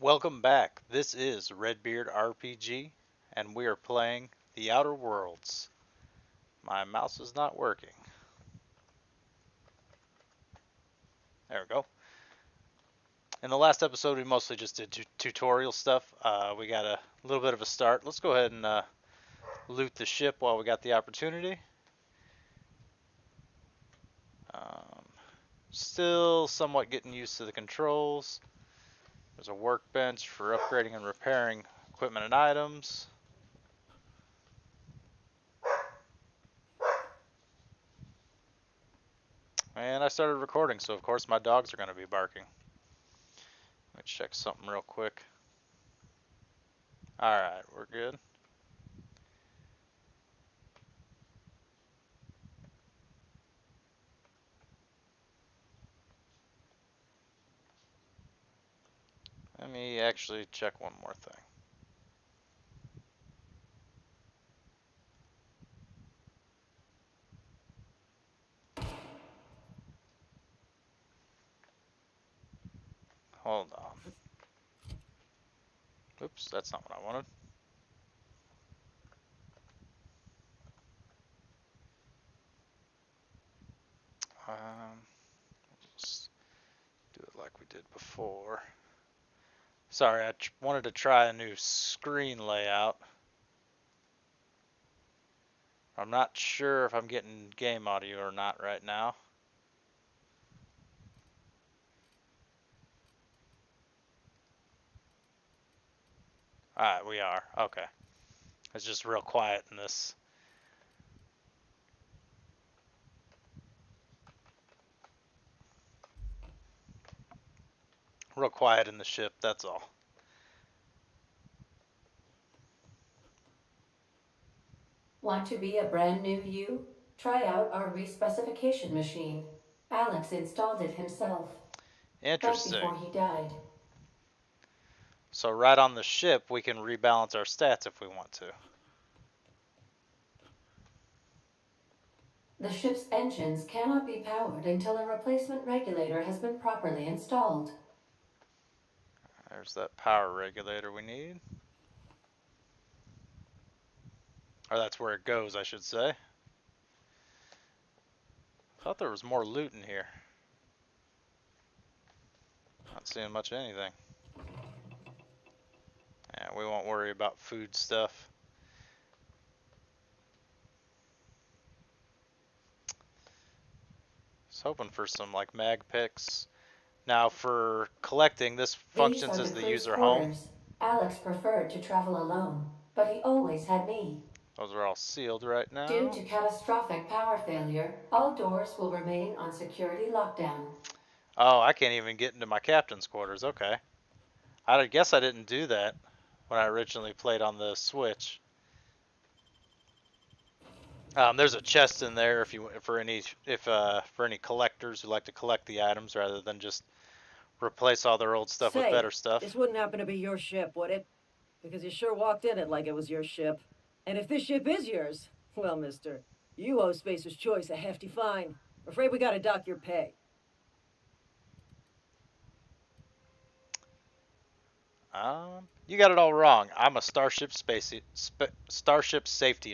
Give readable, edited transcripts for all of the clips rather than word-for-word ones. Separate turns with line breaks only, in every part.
Welcome back. This is Redbeard RPG, and we are playing The Outer Worlds. My mouse is not working. There we go. In the last episode, we mostly just did tutorial stuff. We got a little bit of a start. Let's go ahead and loot the ship while we got the opportunity. Um, Still somewhat getting used to the controls. There's a workbench for upgrading and repairing equipment and items. And I started recording, so of course my dogs are going to be barking. Let me check something real quick. Alright, we're good. Let me actually check one more thing. Hold on. Oops, that's not what I wanted. Let's do it like we did before. Sorry, I wanted to try a new screen layout. I'm not sure if I'm getting game audio or not right now. Alright, we are. Okay. It's just real quiet in this. Real quiet in the ship, that's all.
Want to be a brand new you? Try out our respecification machine. Alex installed it himself, right
Interesting.
before he died.
So right on the ship, we can rebalance our stats if we want to.
The ship's engines cannot be powered until a replacement regulator has been properly installed.
There's that power regulator we need. Or that's where it goes, I should say. Thought there was more loot in here. Not seeing much of anything. Yeah, we won't worry about food stuff. Was hoping for some like mag picks. Now for collecting, this
These
functions
are
as
the
the
crew's
user home.
quarters. Alex preferred to travel alone, but he always had me.
Those are all sealed right
Due
now.
to catastrophic power failure, all doors will remain on security lockdown.
Oh, I can't even get into my captain's quarters. Okay. I guess I didn't do that when I originally played on the Switch. There's a chest in there if you for any collectors who like to collect the items rather than just replace all their old stuff with
Say,
better stuff.
this wouldn't happen to be your ship, would it? Because you sure walked in it like it was your ship. And if this ship is yours, well, mister, you owe Spacer's Choice a hefty fine. Afraid we gotta dock your pay.
You got it all wrong. I'm a Starship Safety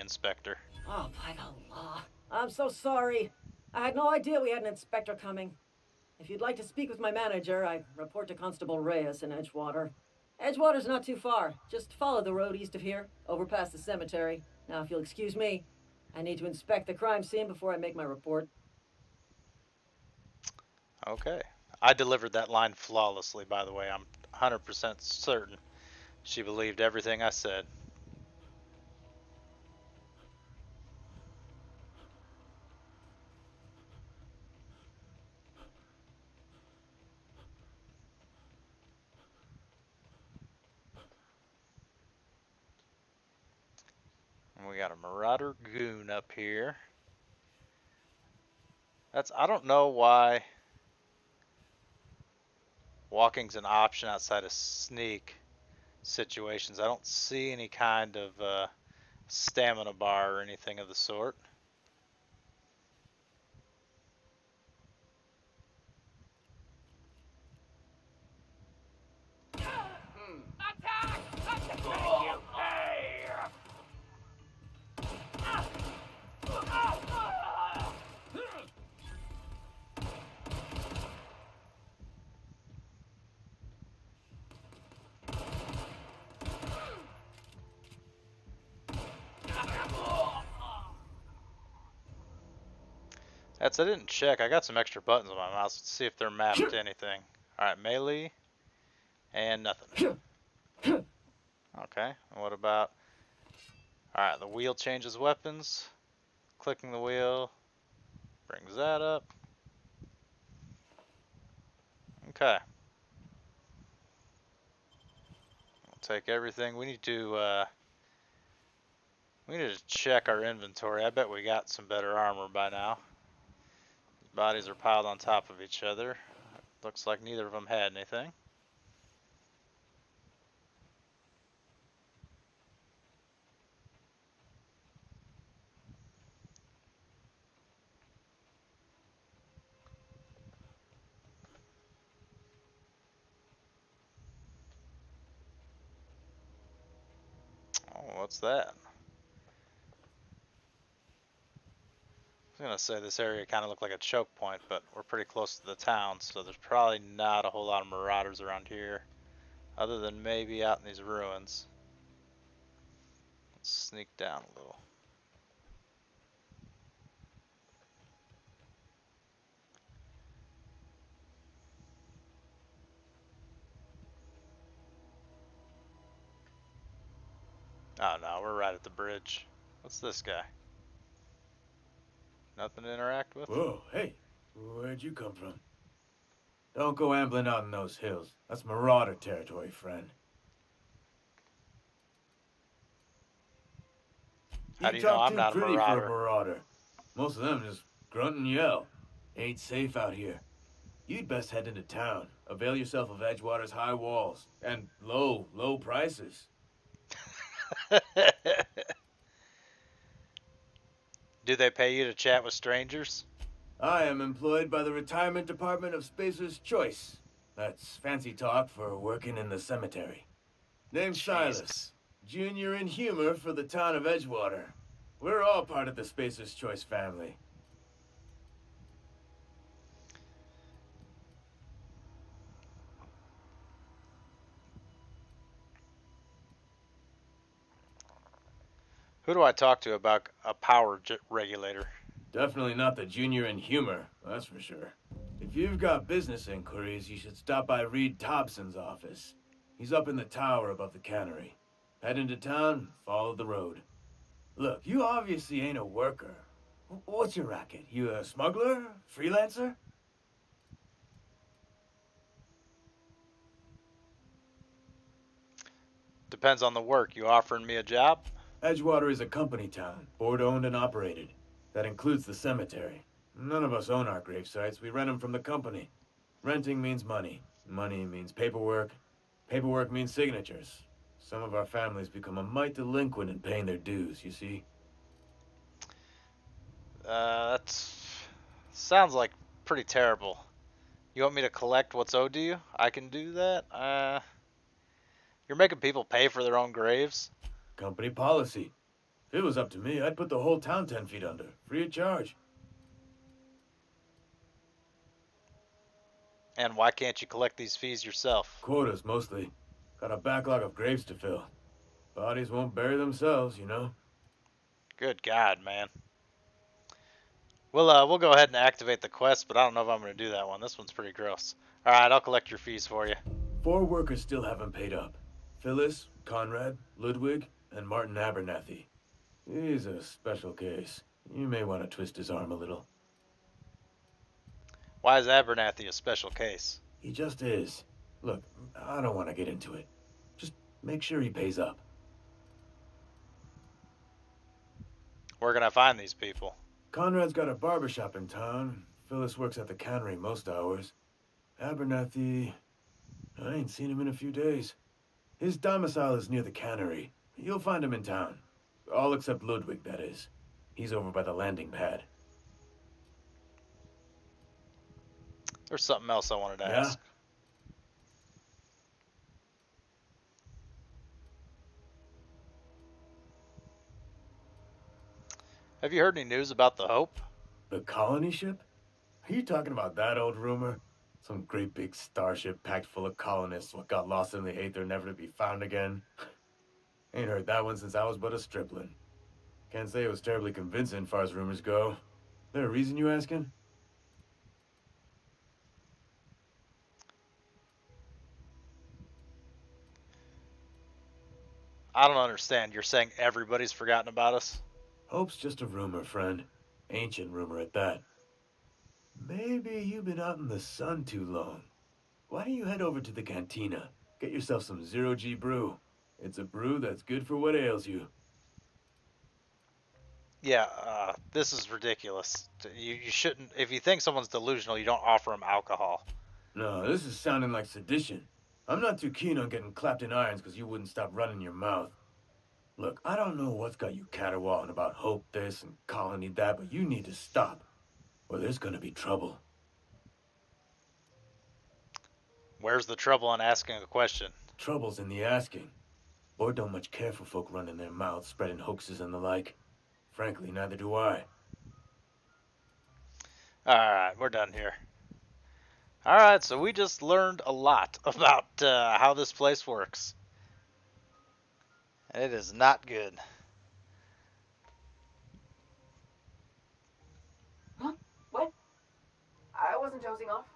Inspector.
Oh, by the law. I'm so sorry. I had no idea we had an inspector coming. If you'd like to speak with my manager, I report to Constable Reyes in Edgewater. Edgewater's not too far. Just follow the road east of here, over past the cemetery. Now, if you'll excuse me, I need to inspect the crime scene before I make my report.
Okay. I delivered that line flawlessly, by the way. I'm 100% certain she believed everything I said. And we got a Marauder Goon up here. I don't know why walking's an option outside of sneak situations. I don't see any kind of stamina bar or anything of the sort. I didn't check. I got some extra buttons on my mouse. Let's see if they're mapped to anything. Alright, melee. And nothing. Okay, and what about... Alright, the wheel changes weapons. Clicking the wheel brings that up. Okay. We'll take everything. We need to check our inventory. I bet we got some better armor by now. Bodies are piled on top of each other. Looks like neither of them had anything. Oh, what's that? I was gonna say this area kind of looked like a choke point, but we're pretty close to the town, so there's probably not a whole lot of marauders around here, other than maybe out in these ruins. Let's sneak down a little. Oh no, we're right at the bridge. What's this guy? Nothing to interact with?
Whoa, hey, where'd you come from? Don't go ambling out in those hills. That's marauder territory, friend.
How do you know I'm not a
pretty for
marauder?
a marauder. Most of them just grunt and yell. Ain't safe out here. You'd best head into town. Avail yourself of Edgewater's high walls. And low prices.
Do they pay you to chat with strangers?
I am employed by the Retirement Department of Spacer's Choice. That's fancy talk for working in the cemetery. Name's
Jesus.
Silas. Junior in humor for the town of Edgewater. We're all part of the Spacer's Choice family.
Who do I talk to about a power regulator?
Definitely not the junior in humor, that's for sure. If you've got business inquiries, you should stop by Reed Thompson's office. He's up in the tower above the cannery. Head into town, follow the road. Look, you obviously ain't a worker. What's your racket? You a smuggler? Freelancer?
Depends on the work. You offering me a job?
Edgewater is a company town, board-owned and operated. That includes the cemetery. None of us own our grave sites. We rent them from the company. Renting means money. Money means paperwork. Paperwork means signatures. Some of our families become a mite delinquent in paying their dues, you see?
That sounds like pretty terrible. You want me to collect what's owed to you? I can do that. You're making people pay for their own graves?
Company policy. If it was up to me, I'd put the whole town 10 feet under, free of charge.
And why can't you collect these fees yourself?
Quotas, mostly. Got a backlog of graves to fill. Bodies won't bury themselves, you know?
Good God, man. We'll go ahead and activate the quest, but I don't know if I'm going to do that one. This one's pretty gross. Alright, I'll collect your fees for you.
4 workers still haven't paid up. Phyllis, Conrad, Ludwig, and Martin Abernathy. He's a special case. You may want to twist his arm a little.
Why is Abernathy a special case?
He just is. Look, I don't want to get into it. Just make sure he pays up.
Where can I find these people?
Conrad's got a barbershop in town. Phyllis works at the cannery most hours. Abernathy... I ain't seen him in a few days. His domicile is near the cannery. You'll find him in town. All except Ludwig, that is. He's over by the landing pad.
There's something else I wanted to ask. Have you heard any news about the Hope?
The colony ship? Are you talking about that old rumor? Some great big starship packed full of colonists what got lost in the aether never to be found again? Ain't heard that one since I was but a stripling. Can't say it was terribly convincing far as rumors go. There a reason you asking?
I don't understand. You're saying everybody's forgotten about us?
Hope's just a rumor, friend. Ancient rumor at that. Maybe you've been out in the sun too long. Why don't you head over to the cantina? Get yourself some zero-G brew. It's a brew that's good for what ails you.
Yeah, this is ridiculous. You shouldn't. If you think someone's delusional, you don't offer them alcohol.
No, this is sounding like sedition. I'm not too keen on getting clapped in irons because you wouldn't stop running your mouth. Look, I don't know what's got you caterwauling about Hope this and Colony that, but you need to stop, or there's gonna be trouble.
Where's the trouble in asking a question?
Trouble's in the asking. Boy don't much care for folk running their mouths, spreading hoaxes and the like. Frankly, neither do I.
Alright, we're done here. Alright, so we just learned a lot about how this place works. And it is not good.
Huh? What? I wasn't dozing off.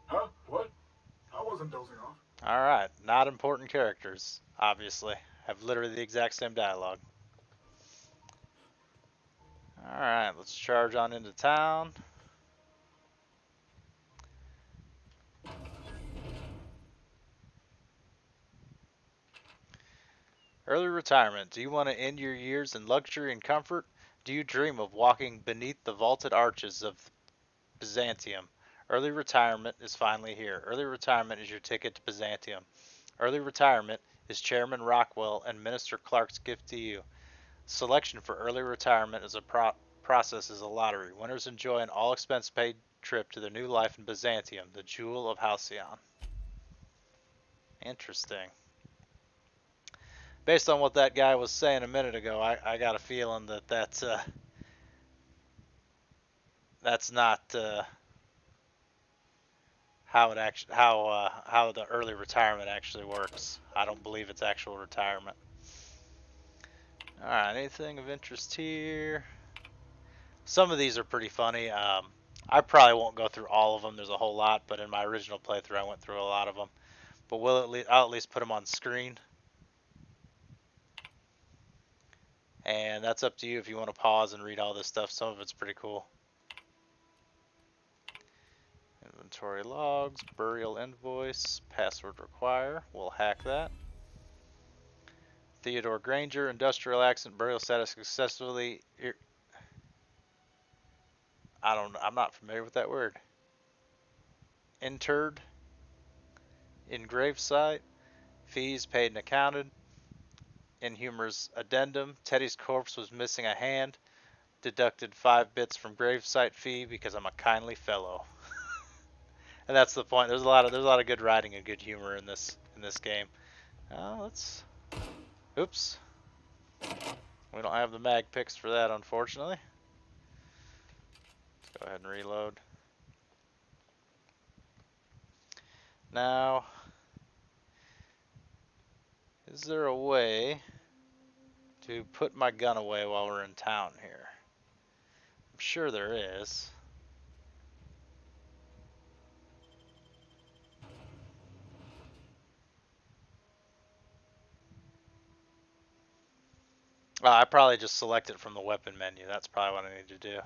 Huh? What? I wasn't dozing off.
Alright, not important characters, obviously. Have literally the exact same dialogue. Alright, let's charge on into town. Early retirement. Do you want to end your years in luxury and comfort? Do you dream of walking beneath the vaulted arches of Byzantium? Early retirement is finally here. Early retirement is your ticket to Byzantium. Early retirement is Chairman Rockwell and Minister Clark's gift to you. Selection for early retirement is a process is a lottery. Winners enjoy an all-expense paid trip to their new life in Byzantium, the jewel of Halcyon. Interesting. Based on what that guy was saying a minute ago, I got a feeling that that's not how it actually how the early retirement actually works. I don't believe it's actual retirement. All right, anything of interest here? Some of these are pretty funny. I probably won't go through all of them. There's a whole lot, but in my original playthrough, I went through a lot of them. But I'll at least put them on screen. And that's up to you if you want to pause and read all this stuff. Some of it's pretty cool. Inventory logs, burial invoice, password require. We'll hack that. Theodore Granger, industrial accident, burial status successfully. I'm not familiar with that word. Interred. In grave site. Fees paid and accounted. Inhumer's addendum. Teddy's corpse was missing a hand. Deducted 5 bits from gravesite fee because I'm a kindly fellow. And that's the point. There's a lot of good writing and good humor in this game. Oops. We don't have the mag picks for that, unfortunately. Let's go ahead and reload. Now, is there a way to put my gun away while we're in town here? I'm sure there is. I probably just select it from the weapon menu. That's probably what I need to do.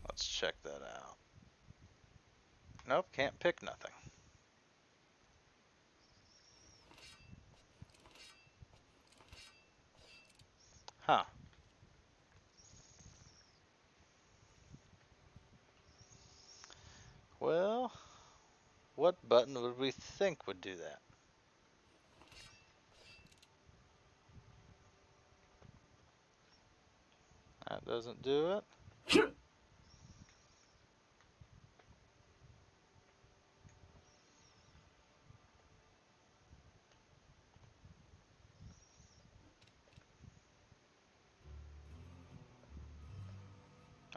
Let's check that out. Nope, can't pick nothing. Huh. Well, what button would we think would do that? That doesn't do it.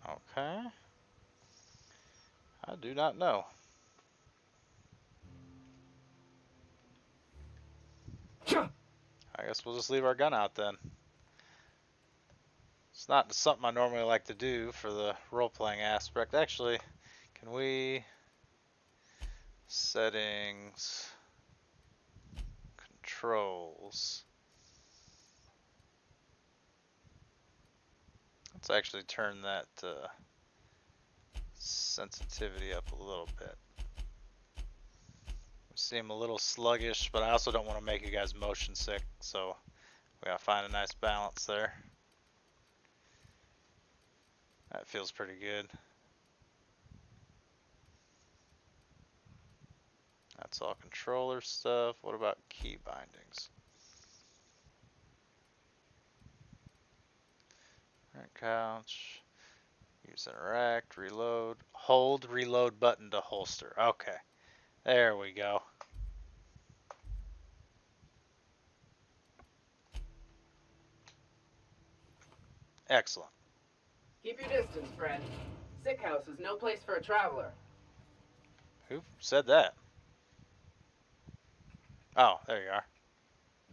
Okay. I do not know. I guess we'll just leave our gun out then. It's not something I normally like to do for the role-playing aspect. Actually, can we Settings. Controls. Let's actually turn that sensitivity up a little bit. Seem a little sluggish, but I also don't want to make you guys motion sick, so we gotta find a nice balance there. That feels pretty good. That's all controller stuff. What about key bindings? Right, couch. Use interact, reload. Hold reload button to holster. Okay. There we go. Excellent.
Keep your distance, friend. Sick house is no place for a traveler.
Who said that? Oh, there you are.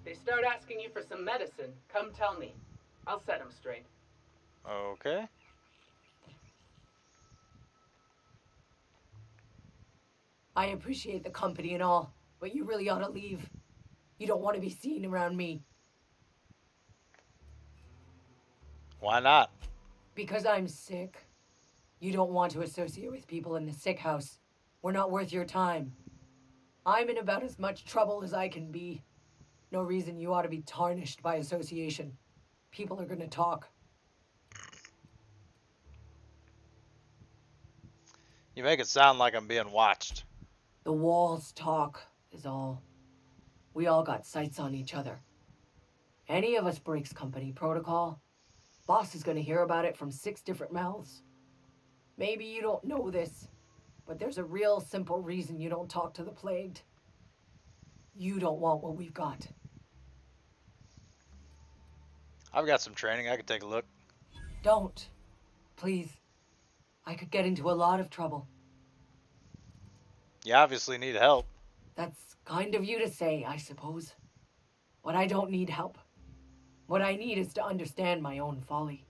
They start asking you for some medicine, come tell me. I'll set them straight.
Okay.
I appreciate the company and all, but you really ought to leave. You don't want to be seen around me.
Why not?
Because I'm sick. You don't want to associate with people in the sick house. We're not worth your time. I'm in about as much trouble as I can be. No reason you ought to be tarnished by association. People are gonna talk.
You make it sound like I'm being watched.
The walls talk, is all. We all got sights on each other. Any of us breaks company protocol, boss is gonna hear about it from 6 different mouths. Maybe you don't know this, but there's a real simple reason you don't talk to the plagued. You don't want what we've got.
I've got some training. I could take a look.
Don't. Please. I could get into a lot of trouble.
You obviously need help.
That's kind of you to say, I suppose. But I don't need help. What I need is to understand my own folly.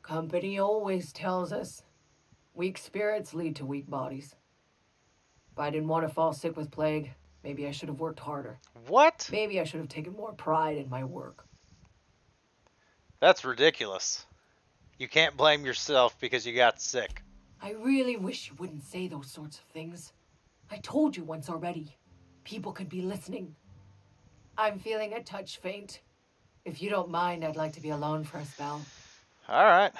Company always tells us weak spirits lead to weak bodies. If I didn't want to fall sick with plague, maybe I should have worked harder.
What?
Maybe I should have taken more pride in my work.
That's ridiculous. You can't blame yourself because you got sick.
I really wish you wouldn't say those sorts of things. I told you once already. People could be listening. I'm feeling a touch faint. If you don't mind, I'd like to be alone for a spell.
All right.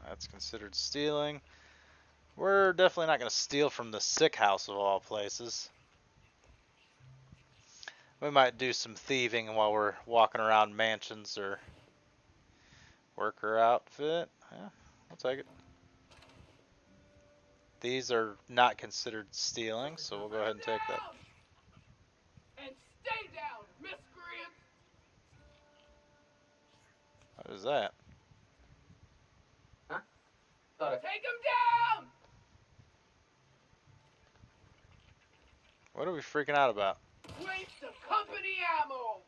That's considered stealing. We're definitely not going to steal from the sick house of all places. We might do some thieving while we're walking around mansions or worker outfit. Yeah, I'll take it. These are not considered stealing, so we'll go ahead and take that.
And stay down, miscreants!
What is that?
Huh? Take him down!
What are we freaking out about?
Waste of company ammo!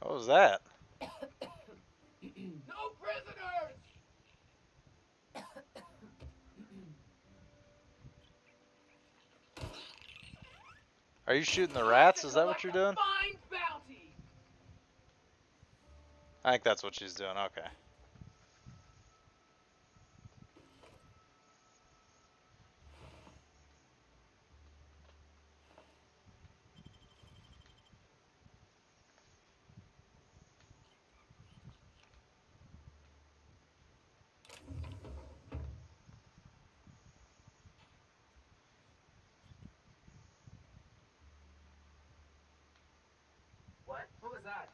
What was that?
No prisoners!
Are you shooting the rats? Is that what you're doing?
Fine bounty!
I think that's what she's doing. Okay.
What was that?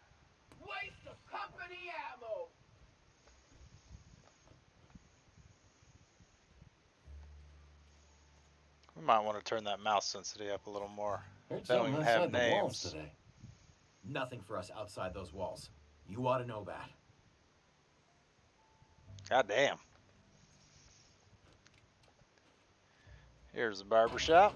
Waste of company ammo!
We might want to turn that mouse sensitivity up a little more.
Heard
They don't
something
even have
outside the walls
names.
today.
Nothing for us outside those walls. You ought to know that.
God damn. Here's the barber shop.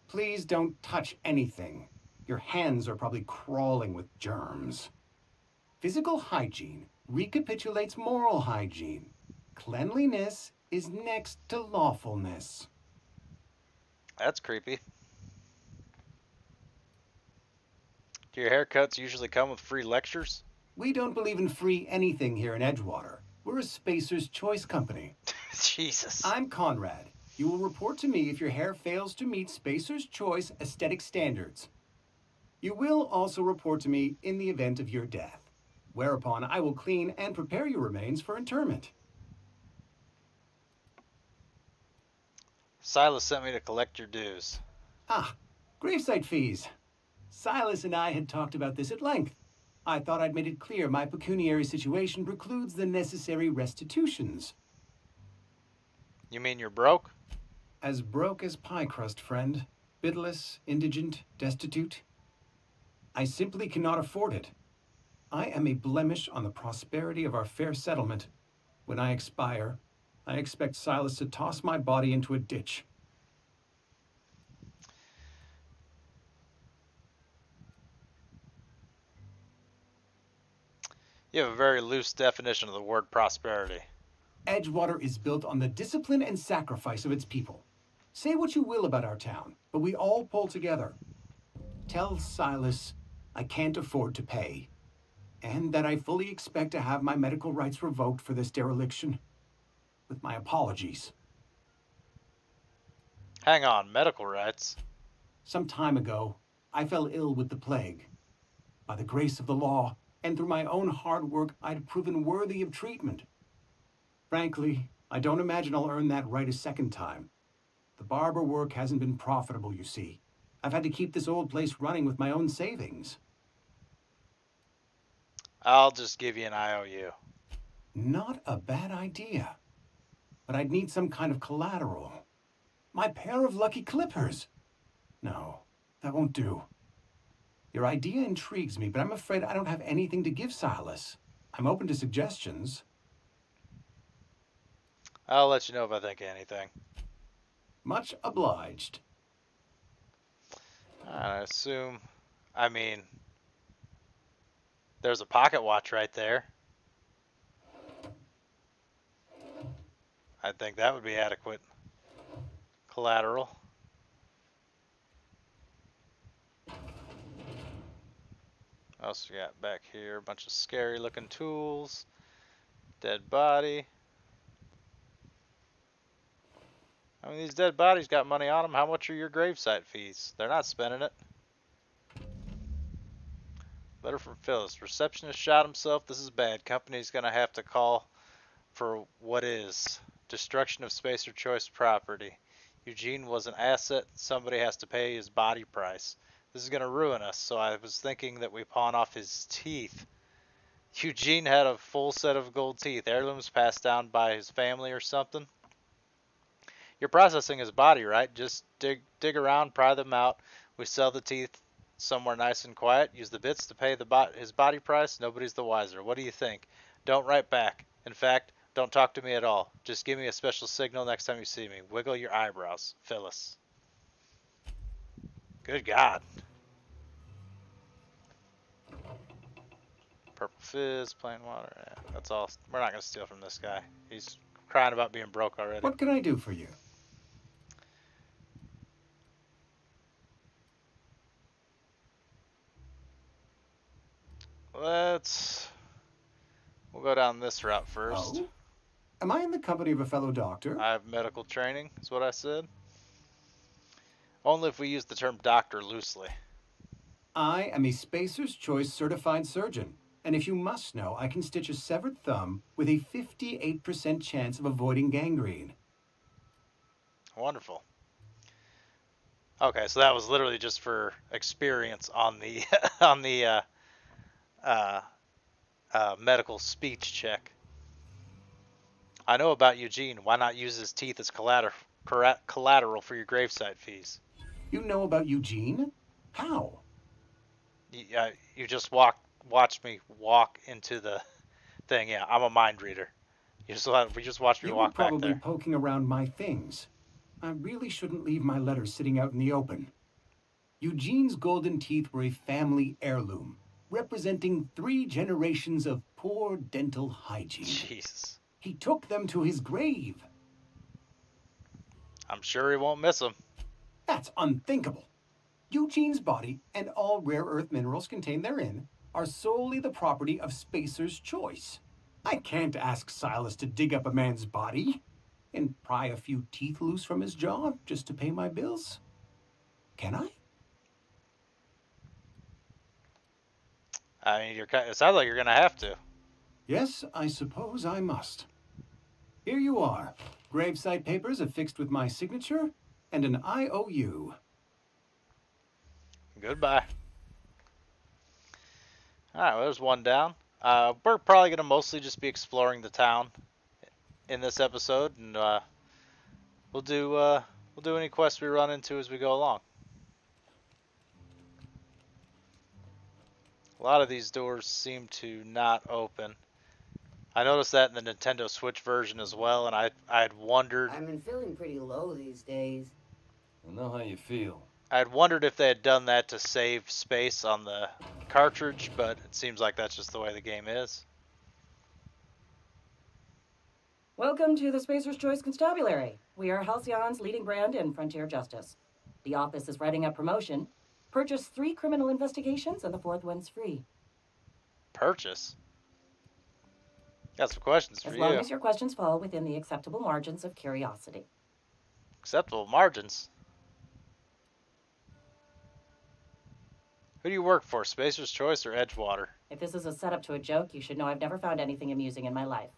Please don't touch anything. Your hands are probably crawling with germs. Physical hygiene recapitulates moral hygiene. Cleanliness is next to lawfulness.
That's creepy. Do your haircuts usually come with free lectures?
We don't believe in free anything here in Edgewater. We're a Spacer's Choice company.
Jesus.
I'm Conrad. You will report to me if your hair fails to meet Spacer's Choice aesthetic standards. You will also report to me in the event of your death, whereupon I will clean and prepare your remains for interment.
Silas sent me to collect your dues.
Ah, gravesite fees. Silas and I had talked about this at length. I thought I'd made it clear my pecuniary situation precludes the necessary restitutions.
You mean you're broke?
As broke as pie crust, friend. Bitless, indigent, destitute. I simply cannot afford it. I am a blemish on the prosperity of our fair settlement. When I expire, I expect Silas to toss my body into a ditch.
You have a very loose definition of the word prosperity.
Edgewater is built on the discipline and sacrifice of its people. Say what you will about our town, but we all pull together. Tell Silas I can't afford to pay, and that I fully expect to have my medical rights revoked for this dereliction. With my apologies.
Hang on, medical rights?
Some time ago, I fell ill with the plague. By the grace of the law, and through my own hard work, I'd proven worthy of treatment. Frankly, I don't imagine I'll earn that right a second time. The barber work hasn't been profitable, you see. I've had to keep this old place running with my own savings.
I'll just give you an IOU.
Not a bad idea. But I'd need some kind of collateral. My pair of lucky clippers. No, that won't do. Your idea intrigues me, but I'm afraid I don't have anything to give Silas. I'm open to suggestions.
I'll let you know if I think of anything.
Much obliged.
I assume, I mean, there's a pocket watch right there. I think that would be adequate collateral. What else we got back here? A bunch of scary looking tools. Dead body. I mean, these dead bodies got money on them. How much are your gravesite fees? They're not spending it. Letter from Phyllis. Receptionist shot himself. This is bad. Company's gonna have to call for what is destruction of Spacer Choice property. Eugene was an asset. Somebody has to pay his body price. This is gonna ruin us. So I was thinking that we pawn off his teeth. Eugene had a full set of gold teeth. Heirlooms passed down by his family or something. You're processing his body, right? Just dig around, pry them out. We sell the teeth somewhere nice and quiet. Use the bits to pay his body price. Nobody's the wiser. What do you think? Don't write back. In fact, don't talk to me at all. Just give me a special signal next time you see me. Wiggle your eyebrows. Phyllis. Good God. Purple fizz, plain water. Yeah, that's all. We're not going to steal from this guy. He's crying about being broke already.
What can I do for you?
We'll go down this route first.
Oh? Am I in the company of a fellow doctor?
I have medical training, is what I said. Only if we use the term doctor loosely.
I am a Spacer's Choice certified surgeon. And if you must know, I can stitch a severed thumb with a 58% chance of avoiding gangrene.
Wonderful. Okay, so that was literally just for experience on the on the medical speech check. I know about Eugene. Why not use his teeth as collateral for your gravesite fees?
You know about Eugene? How?
You just watched me walk into the thing. Yeah, I'm a mind reader. You just watched me walk back there.
You were probably poking around my things. I really shouldn't leave my letters sitting out in the open. Eugene's golden teeth were a family heirloom, representing 3 generations of poor dental hygiene.
Jesus.
He took them to his grave.
I'm sure he won't miss them.
That's unthinkable. Eugene's body and all rare earth minerals contained therein are solely the property of Spacer's choice. I can't ask Silas to dig up a man's body and pry a few teeth loose from his jaw just to pay my bills. Can I?
I mean, it sounds like you're gonna have to.
Yes, I suppose I must. Here you are. Gravesite papers affixed with my signature and an IOU.
Goodbye. Alright, well, there's one down. We're probably going to mostly just be exploring the town in this episode, and we'll do any quests we run into as we go along. A lot of these doors seem to not open. I noticed that in the Nintendo Switch version as well, and I had wondered.
I've been feeling pretty low these days.
I know how you feel.
I had wondered if they had done that to save space on the cartridge, but it seems like that's just the way the game is.
Welcome to the Spacer's Choice Constabulary. We are Halcyon's leading brand in frontier justice. The office is writing up promotion. Purchase 3 criminal investigations and the 4th one's free.
Purchase? Got some questions for
As
you.
long as your questions fall within the acceptable margins of curiosity.
Acceptable margins? Who do you work for, Spacer's Choice or Edgewater?
If this is a setup to a joke, you should know I've never found anything amusing in my life.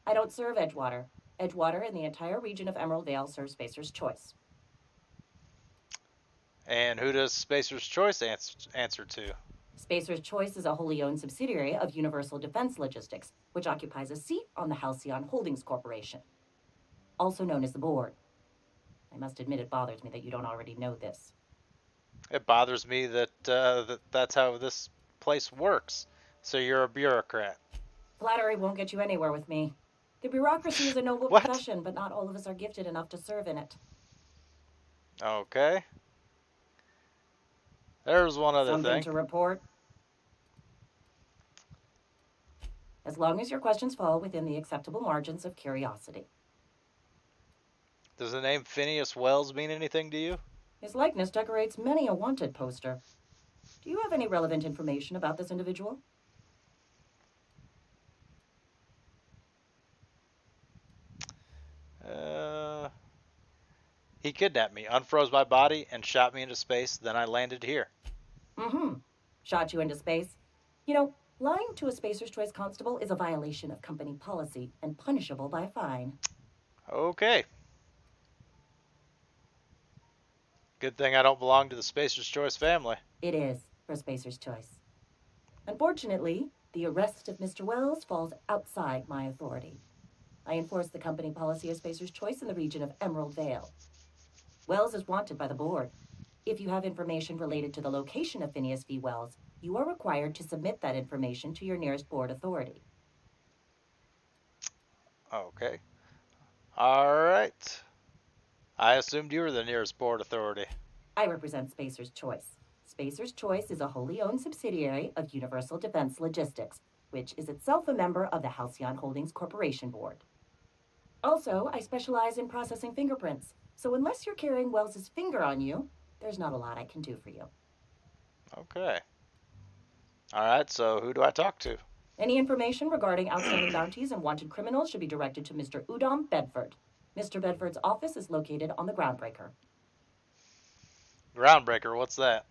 I don't serve Edgewater. Edgewater and the entire region of Emerald Vale serve Spacer's Choice.
And who does Spacer's Choice answer to?
Spacer's Choice is a wholly owned subsidiary of Universal Defense Logistics, which occupies a seat on the Halcyon Holdings Corporation, also known as the Board. I must admit it bothers me that you don't already know this.
It bothers me that that's how this place works. So you're a bureaucrat.
Flattery won't get you anywhere with me. The bureaucracy is a noble
What?
profession, but not all of us are gifted enough to serve in it.
Okay. There's one other
Something
thing.
to report? As long as your questions fall within the acceptable margins of curiosity.
Does the name Phineas Wells mean anything to you?
His likeness decorates many a wanted poster. Do you have any relevant information about this individual?
He kidnapped me, unfroze my body, and shot me into space. Then I landed here.
Mm-hmm. Shot you into space. You know, lying to a Spacer's Choice constable is a violation of company policy and punishable by fine.
Okay. Good thing I don't belong to the Spacer's Choice family.
It is for Spacer's Choice. Unfortunately, the arrest of Mr. Wells falls outside my authority. I enforce the company policy of Spacer's Choice in the region of Emerald Vale. Wells is wanted by the board. If you have information related to the location of Phineas V. Wells, you are required to submit that information to your nearest board authority.
Okay. Alright. I assumed you were the nearest board authority.
I represent Spacer's Choice. Spacer's Choice is a wholly owned subsidiary of Universal Defense Logistics, which is itself a member of the Halcyon Holdings Corporation Board. Also, I specialize in processing fingerprints, so unless you're carrying Wells's finger on you, there's not a lot I can do for you.
Okay. Alright, so who do I talk to?
Any information regarding outstanding bounties and wanted criminals should be directed to Mr. Udom Bedford. Mr. Bedford's office is located on the Groundbreaker.
Groundbreaker, what's that?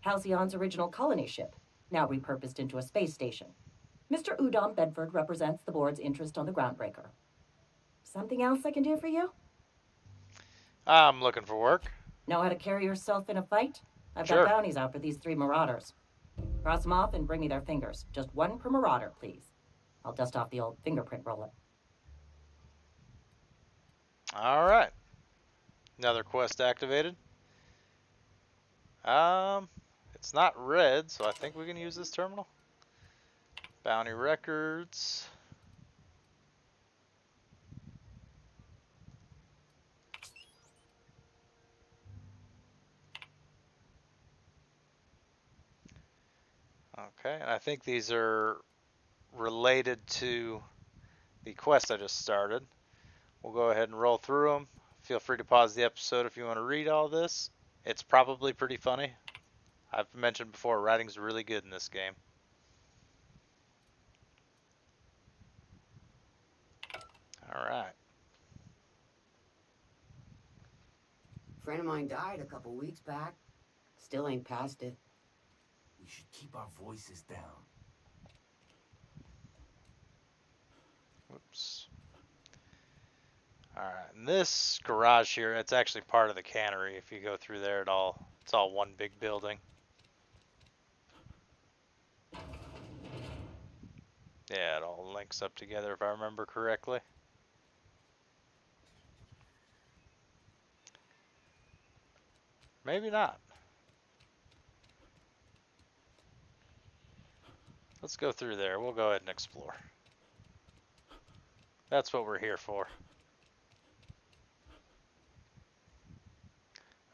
Halcyon's original colony ship, now repurposed into a space station. Mr. Udom Bedford represents the board's interest on the Groundbreaker. Something else I can do for you?
I'm looking for work.
Know how to carry yourself in a fight? I've
Sure.
got bounties out for these 3 marauders. Cross them off and bring me their fingers. Just 1 per marauder, please. I'll dust off the old fingerprint roller.
Alright. Another quest activated. It's not red, so I think we can use this terminal. Bounty records. Okay, and I think these are related to the quest I just started. We'll go ahead and roll through them. Feel free to pause the episode if you want to read all this. It's probably pretty funny. I've mentioned before, writing's really good in this game. Alright.
Friend of mine died a couple weeks back. Still ain't past it.
We should keep our voices down.
Whoops. Alright, and this garage here, it's actually part of the cannery. If you go through there at all, it's all one big building. Yeah, it all links up together if I remember correctly. Maybe not. Let's go through there. We'll go ahead and explore. That's what we're here for.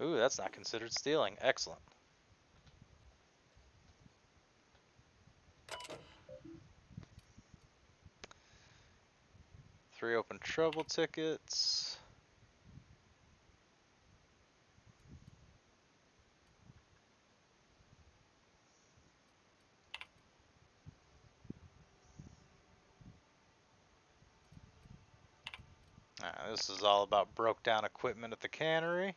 Ooh, that's not considered stealing. Excellent. Three open trouble tickets. This is all about broke down equipment at the cannery.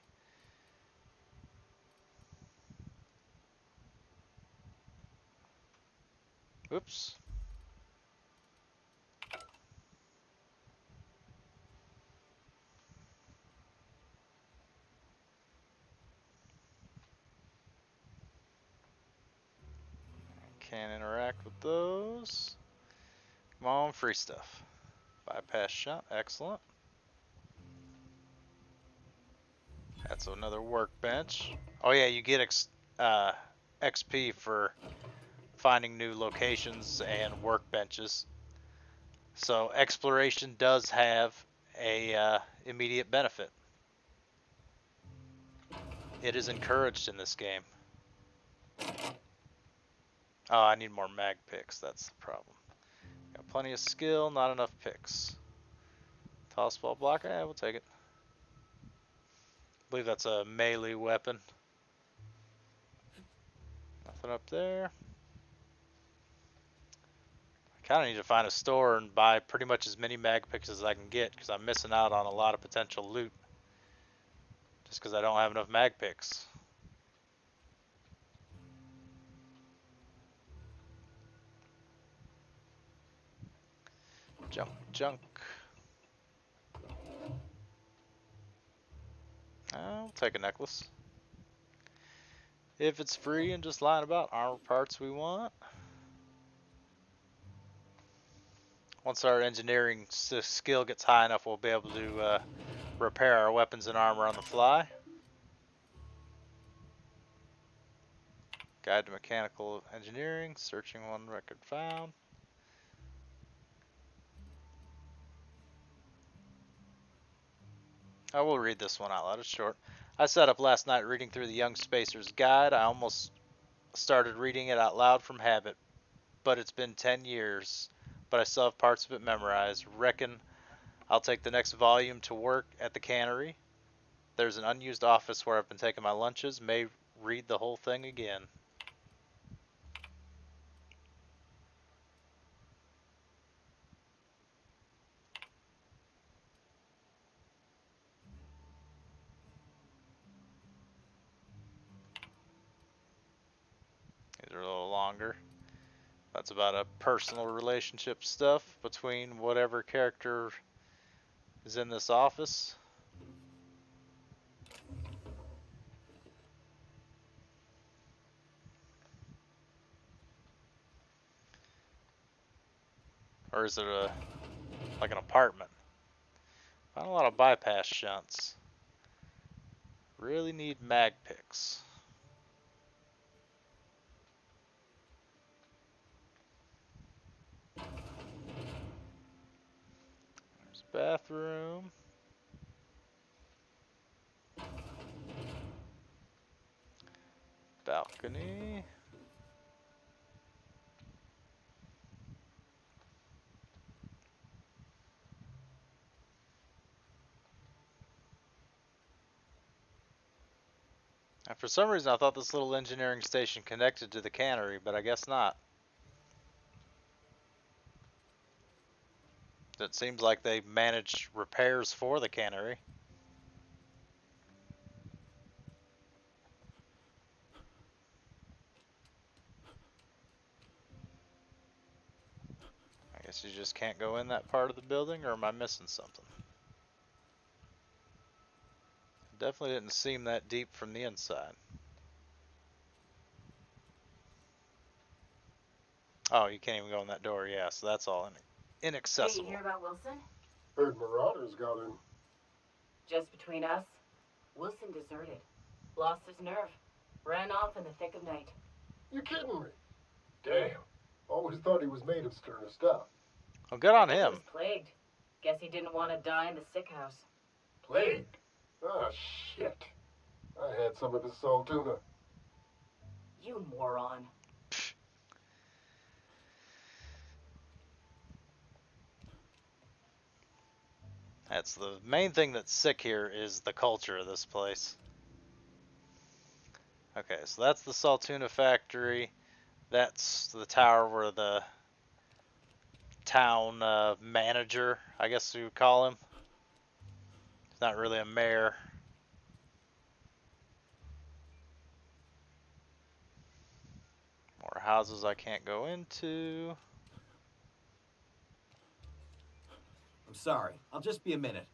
Oops. Can't interact with those. Come on, free stuff. Bypass shot, excellent. That's another workbench. Oh yeah, you get XP for finding new locations and workbenches. So exploration does have a immediate benefit. It is encouraged in this game. Oh, I need more mag picks, that's the problem. Got plenty of skill, not enough picks. Toss ball blocker, yeah, we'll take it. I believe that's a melee weapon. Nothing up there. I kind of need to find a store and buy pretty much as many mag picks as I can get because I'm missing out on a lot of potential loot. Just because I don't have enough mag picks. Junk, junk. I'll take a necklace. If it's free and just lying about, armor parts we want. Once our engineering skill gets high enough, we'll be able to repair our weapons and armor on the fly. Guide to mechanical engineering, searching one record found. I will read this one out loud, it's short. I sat up last night reading through the Young Spacer's Guide. I almost started reading it out loud from habit, but it's been 10 years, but I still have parts of it memorized. Reckon I'll take the next volume to work at the cannery. There's an unused office where I've been taking my lunches. May read the whole thing again. These are a little longer. That's about a personal relationship stuff between whatever character is in this office. Or is it like an apartment? Found a lot of bypass shunts. Really need mag picks. There's a bathroom. Balcony. And for some reason, I thought this little engineering station connected to the cannery, but I guess not. It seems like they manage repairs for the cannery. I guess you just can't go in that part of the building, or am I missing something? It definitely didn't seem that deep from the inside. Oh, you can't even go in that door, yeah, so that's all inaccessible.
Hey, you hear about Wilson?
Heard Marauders got in.
Just between us, Wilson deserted. Lost his nerve. Ran off in the thick of night.
You kidding me? Damn. Always thought he was made of sterner stuff.
Well, good on
He
him.
was plagued. Guess he didn't want to die in the sick house.
Plagued? Ah, shit. I had some of his salt tuna.
You moron.
That's the main thing that's sick here is the culture of this place. Okay, so that's the Saltuna factory. That's the tower where the town manager, I guess you would call him. He's not really a mayor. More houses I can't go into.
I'm sorry. I'll just be a minute.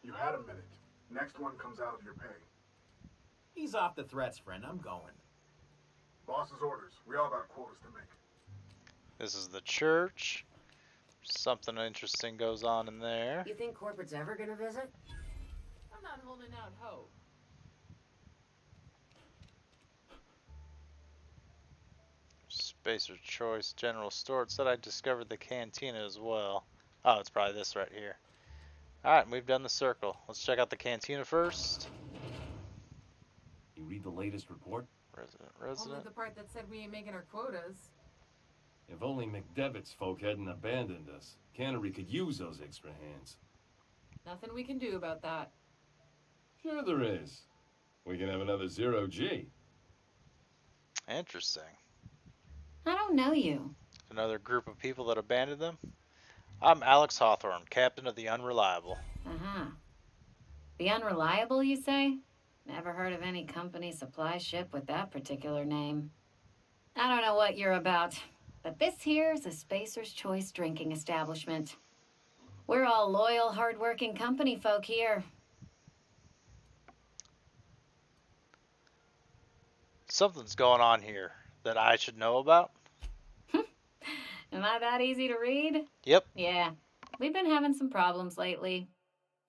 You had a minute. Next one comes out of your pay.
Ease off the threats, friend. I'm going.
Boss's orders. We all got quotas to make.
This is the church. Something interesting goes on in there.
You think corporate's ever gonna visit?
I'm not holding out hope.
Spacer Choice General Store. It said I discovered the cantina as well. Oh, it's probably this right here. Alright, we've done the circle. Let's check out the cantina first.
You read the latest report?
Only
Resident.
the part that said we ain't making our quotas.
If only McDevitt's folk hadn't abandoned us. Cannery could use those extra hands.
Nothing we can do about that.
Sure there is. We can have another 0G.
Interesting.
I don't know you.
Another group of people that abandoned them. I'm Alex Hawthorne, captain of the Unreliable.
Uh-huh. The Unreliable, you say? Never heard of any company supply ship with that particular name. I don't know what you're about, but this here's a Spacer's Choice drinking establishment. We're all loyal, hard-working company folk here.
Something's going on here that I should know about.
Am I that easy to read?
Yep.
Yeah. We've been having some problems lately.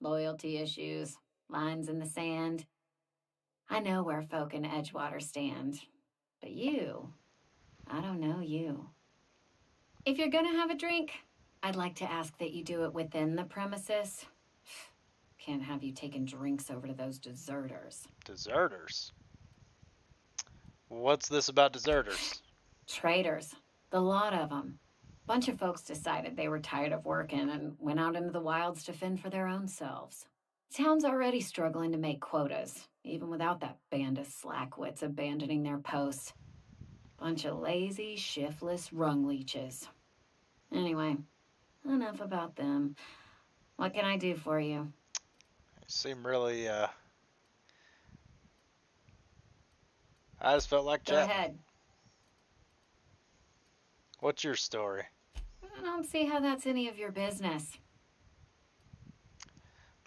Loyalty issues, lines in the sand. I know where folk in Edgewater stand. But you, I don't know you. If you're gonna have a drink, I'd like to ask that you do it within the premises. Can't have you taking drinks over to those deserters.
Deserters? What's this about deserters?
Traitors. The lot of them. Bunch of folks decided they were tired of working and went out into the wilds to fend for their own selves. Town's already struggling to make quotas, even without that band of slackwits abandoning their posts. Bunch of lazy, shiftless rung leeches. Anyway, enough about them. What can I do for you?
You seem really, I just felt like
Go
chatting.
ahead.
What's your story?
I don't see how that's any of your business.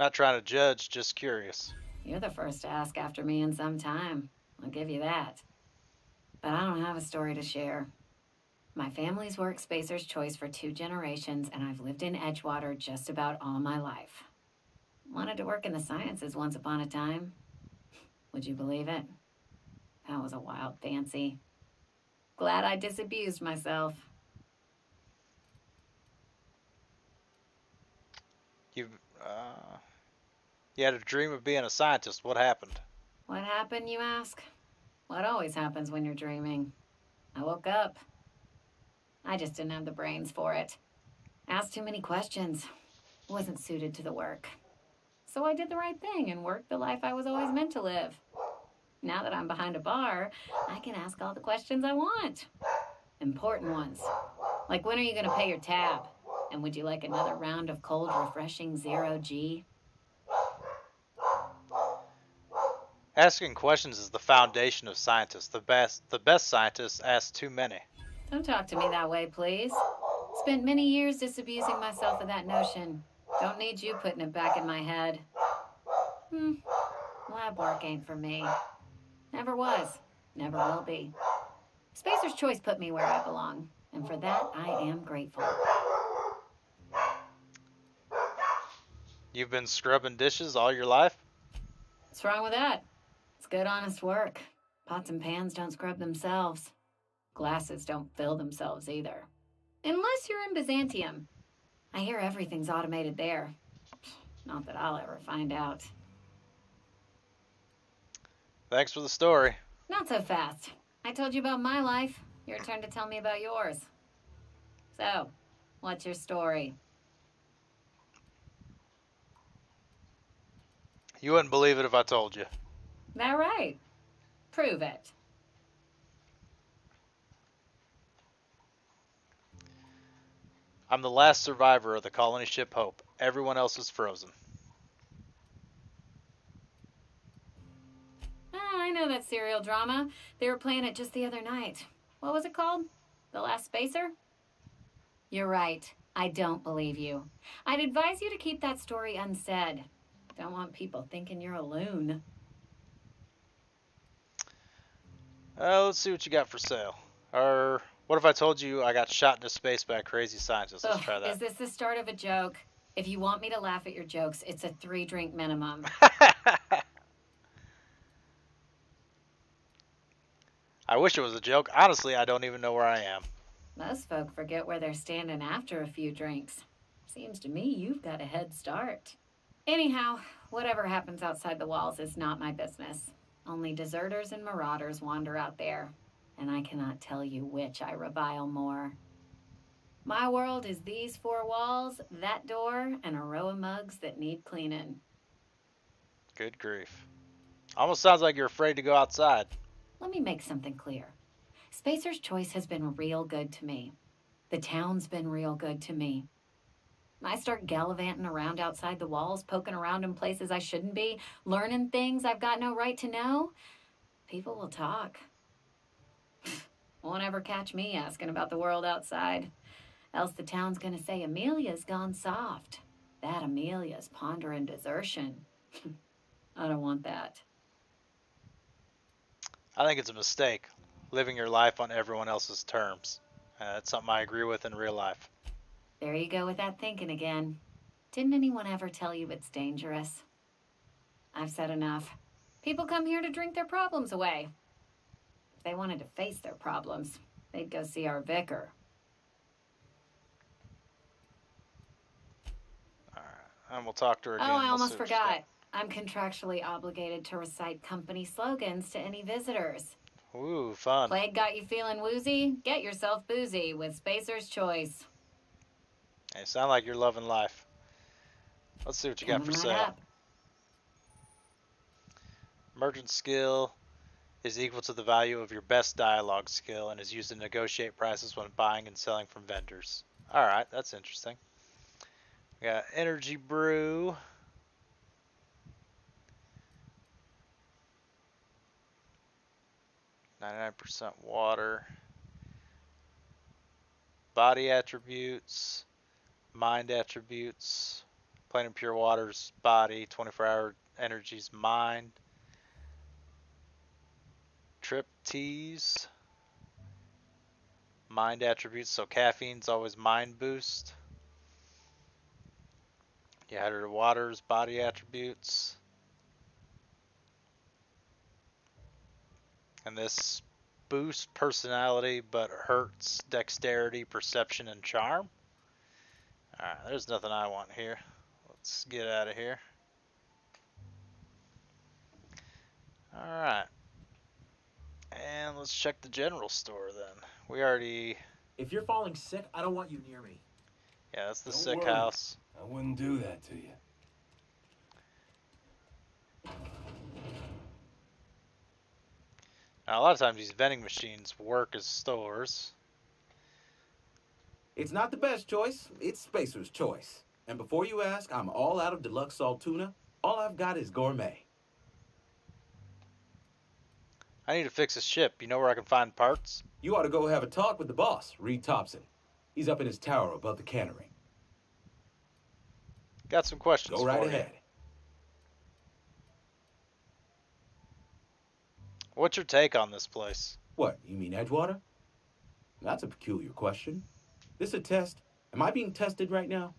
Not trying to judge, just curious.
You're the first to ask after me in some time. I'll give you that. But I don't have a story to share. My family's worked Spacer's Choice for 2 generations, and I've lived in Edgewater just about all my life. Wanted to work in the sciences once upon a time. Would you believe it? That was a wild fancy. Glad I disabused myself.
You had a dream of being a scientist. What happened?
What happened, you ask? What always happens when you're dreaming. I woke up. I just didn't have the brains for it. Asked too many questions. Wasn't suited to the work. So I did the right thing and worked the life I was always meant to live. Now that I'm behind a bar, I can ask all the questions I want. Important ones. Like, when are you going to pay your tab? And would you like another round of cold, refreshing zero-G?
Asking questions is the foundation of scientists. The best scientists ask too many.
Don't talk to me that way, please. Spent many years disabusing myself of that notion. Don't need you putting it back in my head. Lab work ain't for me. Never was. Never will be. Spacer's Choice put me where I belong, and for that I am grateful.
You've been scrubbing dishes all your life?
What's wrong with that? It's good, honest work. Pots and pans don't scrub themselves. Glasses don't fill themselves either. Unless you're in Byzantium. I hear everything's automated there. Not that I'll ever find out.
Thanks for the story.
Not so fast. I told you about my life. Your turn to tell me about yours. So, what's your story?
You wouldn't believe it if I told you.
That right? Prove it.
I'm the last survivor of the colony ship Hope. Everyone else is frozen.
I know that serial drama. They were playing it just the other night. What was it called? The Last Spacer? You're right. I don't believe you. I'd advise you to keep that story unsaid. Don't want people thinking you're a loon.
Let's see what you got for sale. Or what if I told you I got shot into space by a crazy scientist? Let's try that.
Is this the start of a joke? If you want me to laugh at your jokes, it's a 3-drink minimum.
I wish it was a joke. Honestly, I don't even know where I am.
Most folk forget where they're standing after a few drinks. Seems to me you've got a head start. Anyhow, whatever happens outside the walls is not my business. Only deserters and marauders wander out there, and I cannot tell you which I revile more. My world is these 4 walls, that door, and a row of mugs that need cleaning.
Good grief. Almost sounds like you're afraid to go outside.
Let me make something clear. Spacer's Choice has been real good to me. The town's been real good to me. I start gallivanting around outside the walls, poking around in places I shouldn't be, learning things I've got no right to know. People will talk. Won't ever catch me asking about the world outside. Else the town's gonna say Amelia's gone soft. That Amelia's pondering desertion. I don't want that.
I think it's a mistake, living your life on everyone else's terms. That's something I agree with in real life.
There you go with that thinking again. Didn't anyone ever tell you it's dangerous? I've said enough. People come here to drink their problems away. If they wanted to face their problems, they'd go see our vicar.
All right, and we'll talk to her again.
Oh, I almost forgot. I'm contractually obligated to recite company slogans to any visitors.
Ooh, fun.
Plague got you feeling woozy? Get yourself boozy with Spacer's Choice.
Hey, sound like you're loving life. Let's see what you got for sale.
Up.
Merchant skill is equal to the value of your best dialogue skill and is used to negotiate prices when buying and selling from vendors. Alright, that's interesting. We got energy brew. %, water. Body attributes. Mind attributes. Plain and pure water's body. 24-hour energy's mind. Trip teas. Mind attributes, so caffeine's always mind boost. Dehydrated water's body attributes. And this boosts personality but hurts dexterity, perception, and charm. Alright, there's nothing I want here. Let's get out of here. Alright. And let's check the general store then. We already...
If you're falling sick, I don't want you near me.
Yeah, that's the
Don't
sick
worry.
house.
I wouldn't do that to you.
Now, a lot of times these vending machines work as stores.
It's not the best choice, it's Spacer's choice. And before you ask, I'm all out of deluxe salt tuna. All I've got is gourmet.
I need to fix a ship. You know where I can find parts?
You ought to go have a talk with the boss, Reed Thompson. He's up in his tower above the cannery.
Got some questions
Go right
for you.
ahead.
What's your take on this place?
What, you mean Edgewater? That's a peculiar question. This a test? Am I being tested right now?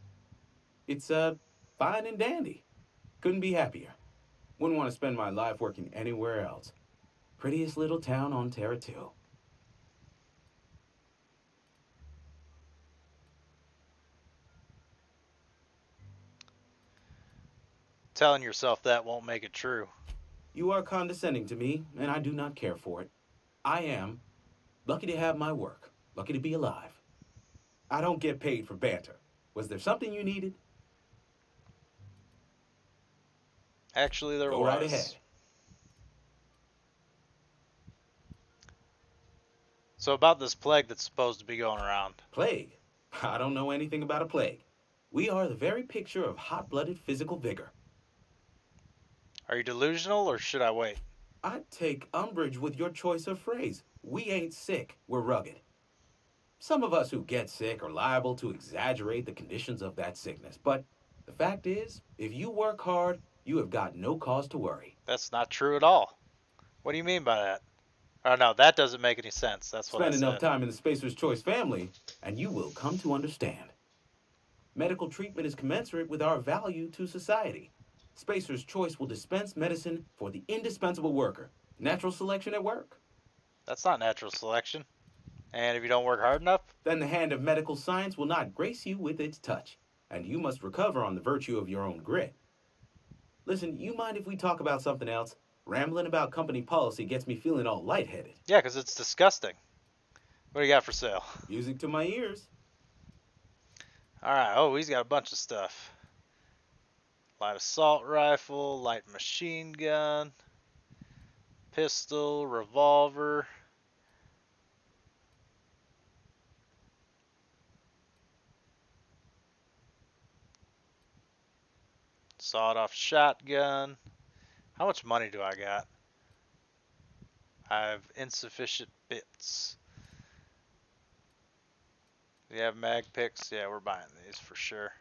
It's, fine and dandy. Couldn't be happier. Wouldn't want to spend my life working anywhere else. Prettiest little town on Terra 2.
Telling yourself that won't make it true.
You are condescending to me, and I do not care for it. I am lucky to have my work, lucky to be alive. I don't get paid for banter. Was there something you needed?
Actually, there
Go
was.
right ahead.
So about this plague that's supposed to be going around.
Plague? I don't know anything about a plague. We are the very picture of hot-blooded physical vigor.
Are you delusional, or should I wait?
I take umbrage with your choice of phrase. We ain't sick, we're rugged. Some of us who get sick are liable to exaggerate the conditions of that sickness, but the fact is, if you work hard, you have got no cause to worry.
That's not true at all. What do you mean by that? Oh no, that doesn't make any sense. That's what I
Spend
said.
enough time in the Spacer's Choice family, and you will come to understand. Medical treatment is commensurate with our value to society. Spacer's Choice will dispense medicine for the indispensable worker. Natural selection at work.
That's not natural selection. And if you don't work hard enough?
Then the hand of medical science will not grace you with its touch, and you must recover on the virtue of your own grit. Listen, you mind if we talk about something else? Rambling about company policy gets me feeling all lightheaded.
Yeah, because it's disgusting. What do you got for sale?
Music to my ears.
Alright, oh, he's got a bunch of stuff. Light assault rifle, light machine gun, pistol, revolver. Sawed-off shotgun. How much money do I got? I have insufficient bits. Do you have mag picks? Yeah, we're buying these for sure.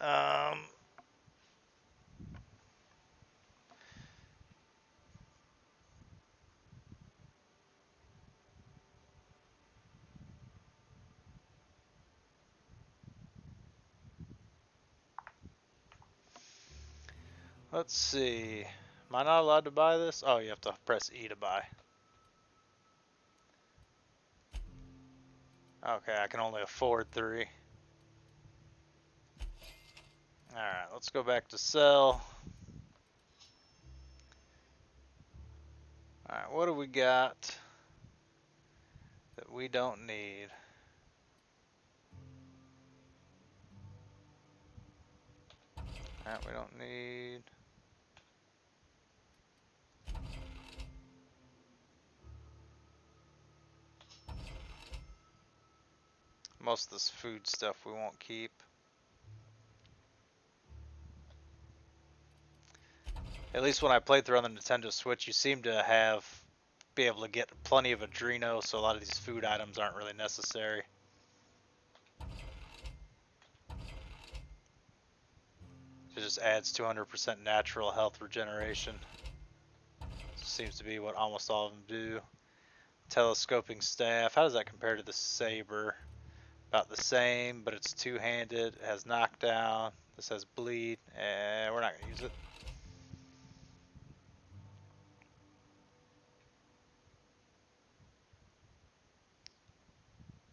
Um, let's see. Am I not allowed to buy this? Oh, you have to press E to buy. Okay, I can only afford 3. Alright, let's go back to sell. Alright, what do we got that we don't need? Alright, we don't need. Most of this food stuff we won't keep. At least when I played through on the Nintendo Switch, you seem to be able to get plenty of Adreno, so a lot of these food items aren't really necessary. It just adds 200% natural health regeneration. Seems to be what almost all of them do. Telescoping staff, how does that compare to the saber? About the same, but it's two-handed, it has knockdown, this has bleed, and we're not going to use it.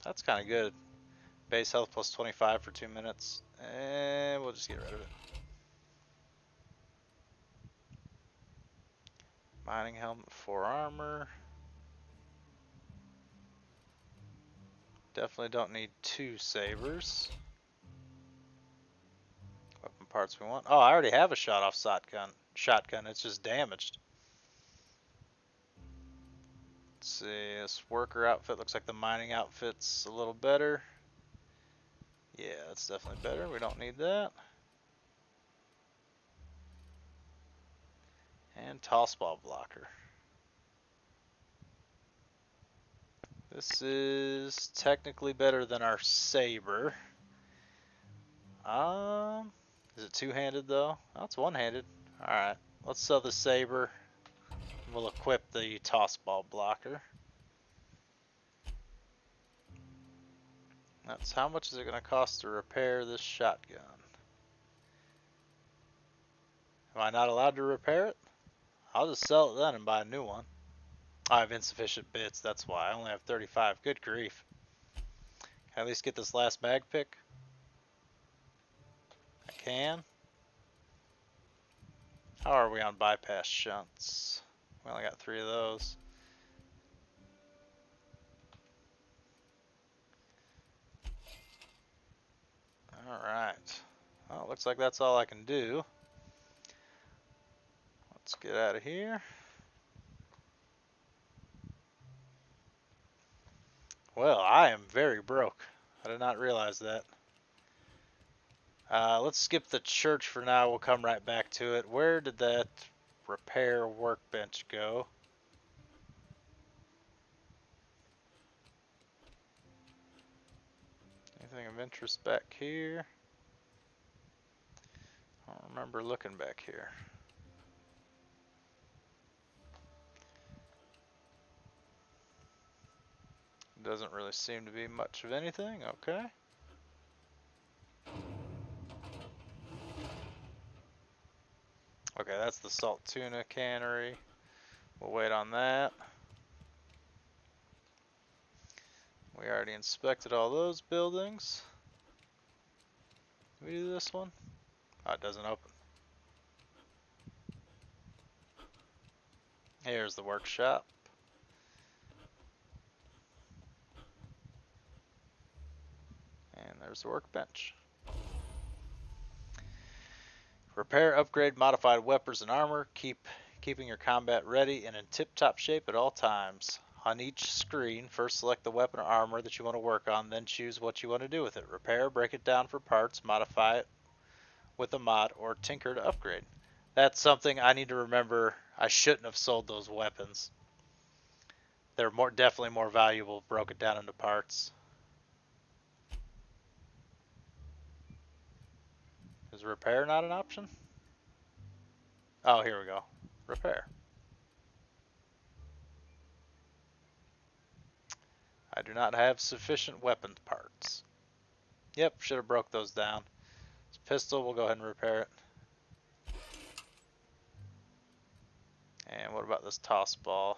That's kind of good. Base health plus 25 for 2 minutes, and we'll just get rid of it. Mining helmet, 4 armor. Definitely don't need 2 sabers. Weapon parts we want. Oh, I already have a shot-off shotgun. It's just damaged. Let's see. This worker outfit looks like the mining outfit's a little better. Yeah, that's definitely better. We don't need that. And tossball blocker. This is technically better than our saber. Is it two-handed though? Oh, it's one-handed. Alright, let's sell the saber. We'll equip the tossball blocker. That's how much is it going to cost to repair this shotgun? Am I not allowed to repair it? I'll just sell it then and buy a new one. I have insufficient bits, that's why. I only have 35. Good grief. Can I at least get this last mag pick? I can. How are we on bypass shunts? We only got 3 of those. Alright. Well, looks like that's all I can do. Let's get out of here. Well, I am very broke. I did not realize that. Let's skip the church for now. We'll come right back to it. Where did that repair workbench go? Anything of interest back here? I don't remember looking back here. Doesn't really seem to be much of anything. Okay. Okay, that's the salt tuna cannery. We'll wait on that. We already inspected all those buildings. Can we do this one? Oh, it doesn't open. Here's the workshop. And there's the workbench. Repair, upgrade, modified weapons and armor. Keeping your combat ready and in tip-top shape at all times. On each screen, first select the weapon or armor that you want to work on, then choose what you want to do with it. Repair, break it down for parts, modify it with a mod, or tinker to upgrade. That's something I need to remember. I shouldn't have sold those weapons. They're definitely more valuable broken down into parts. Is repair not an option? Oh, here we go. Repair. I do not have sufficient weapon parts. Yep, should have broke those down. This pistol, we'll go ahead and repair it. And what about this toss ball?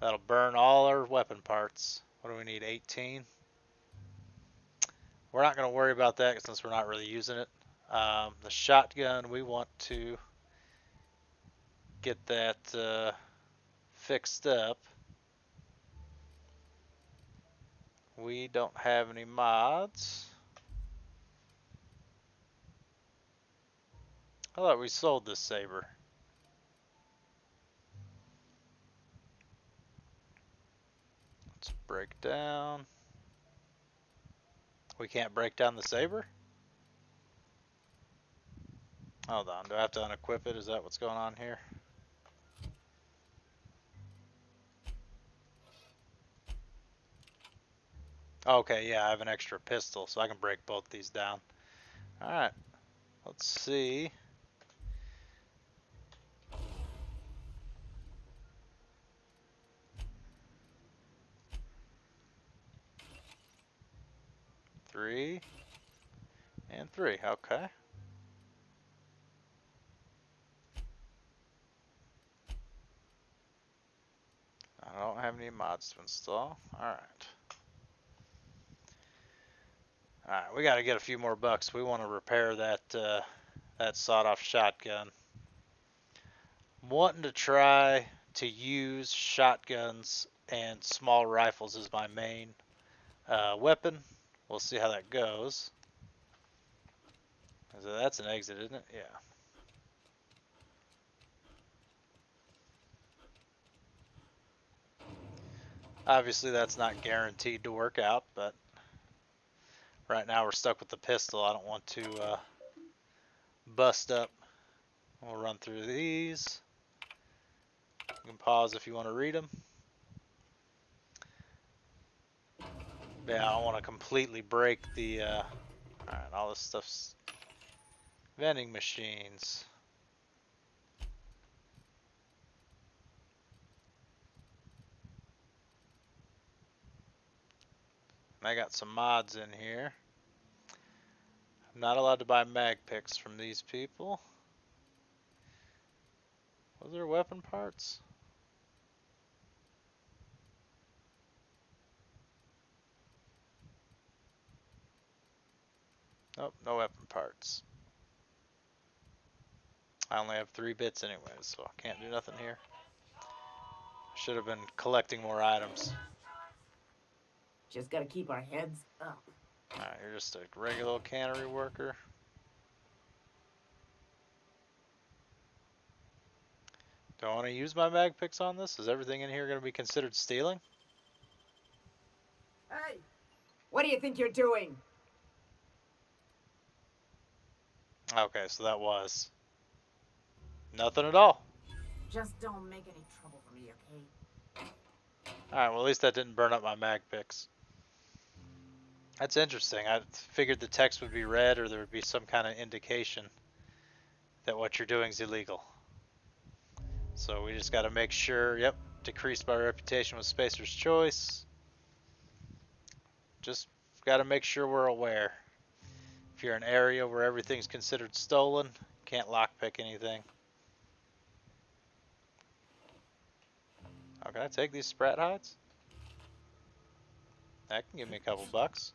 That'll burn all our weapon parts. What do we need, 18? We're not going to worry about that since we're not really using it. The shotgun, we want to get that fixed up. We don't have any mods. I thought we sold this saber. Let's break down. We can't break down the saber? Hold on, do I have to unequip it? Is that what's going on here? Okay, yeah, I have an extra pistol, so I can break both these down. Alright, let's see. Three and 3, okay. I don't have any mods to install. Alright. Alright, we gotta get a few more bucks. We want to repair that sawed-off shotgun. I'm wanting to try to use shotguns and small rifles as my main weapon. We'll see how that goes. So that's an exit, isn't it? Yeah. Obviously, that's not guaranteed to work out, but right now we're stuck with the pistol. I don't want to bust up. We'll run through these. You can pause if you want to read them. Yeah, I don't want to completely break the... Alright, all this stuff's... Vending machines. I got some mods in here. I'm not allowed to buy mag picks from these people. Was there weapon parts? Nope, no weapon parts. I only have 3 bits anyways, so I can't do nothing here. Should have been collecting more items.
Just gotta keep our heads up.
Alright, you're just a regular cannery worker. Do I want to use my mag picks on this? Is everything in here going to be considered stealing?
Hey, what do you think you're doing?
Okay, so that was nothing at all.
Just don't make any trouble for me, okay?
Alright, well at least that didn't burn up my mag picks. That's interesting. I figured the text would be red or there would be some kind of indication that what you're doing is illegal. So we just got to make sure, yep, decreased by reputation with Spacer's Choice. Just got to make sure we're aware. If you're in an area where everything's considered stolen, can't lockpick anything. Oh, can I take these sprat hides? That can give me a couple bucks.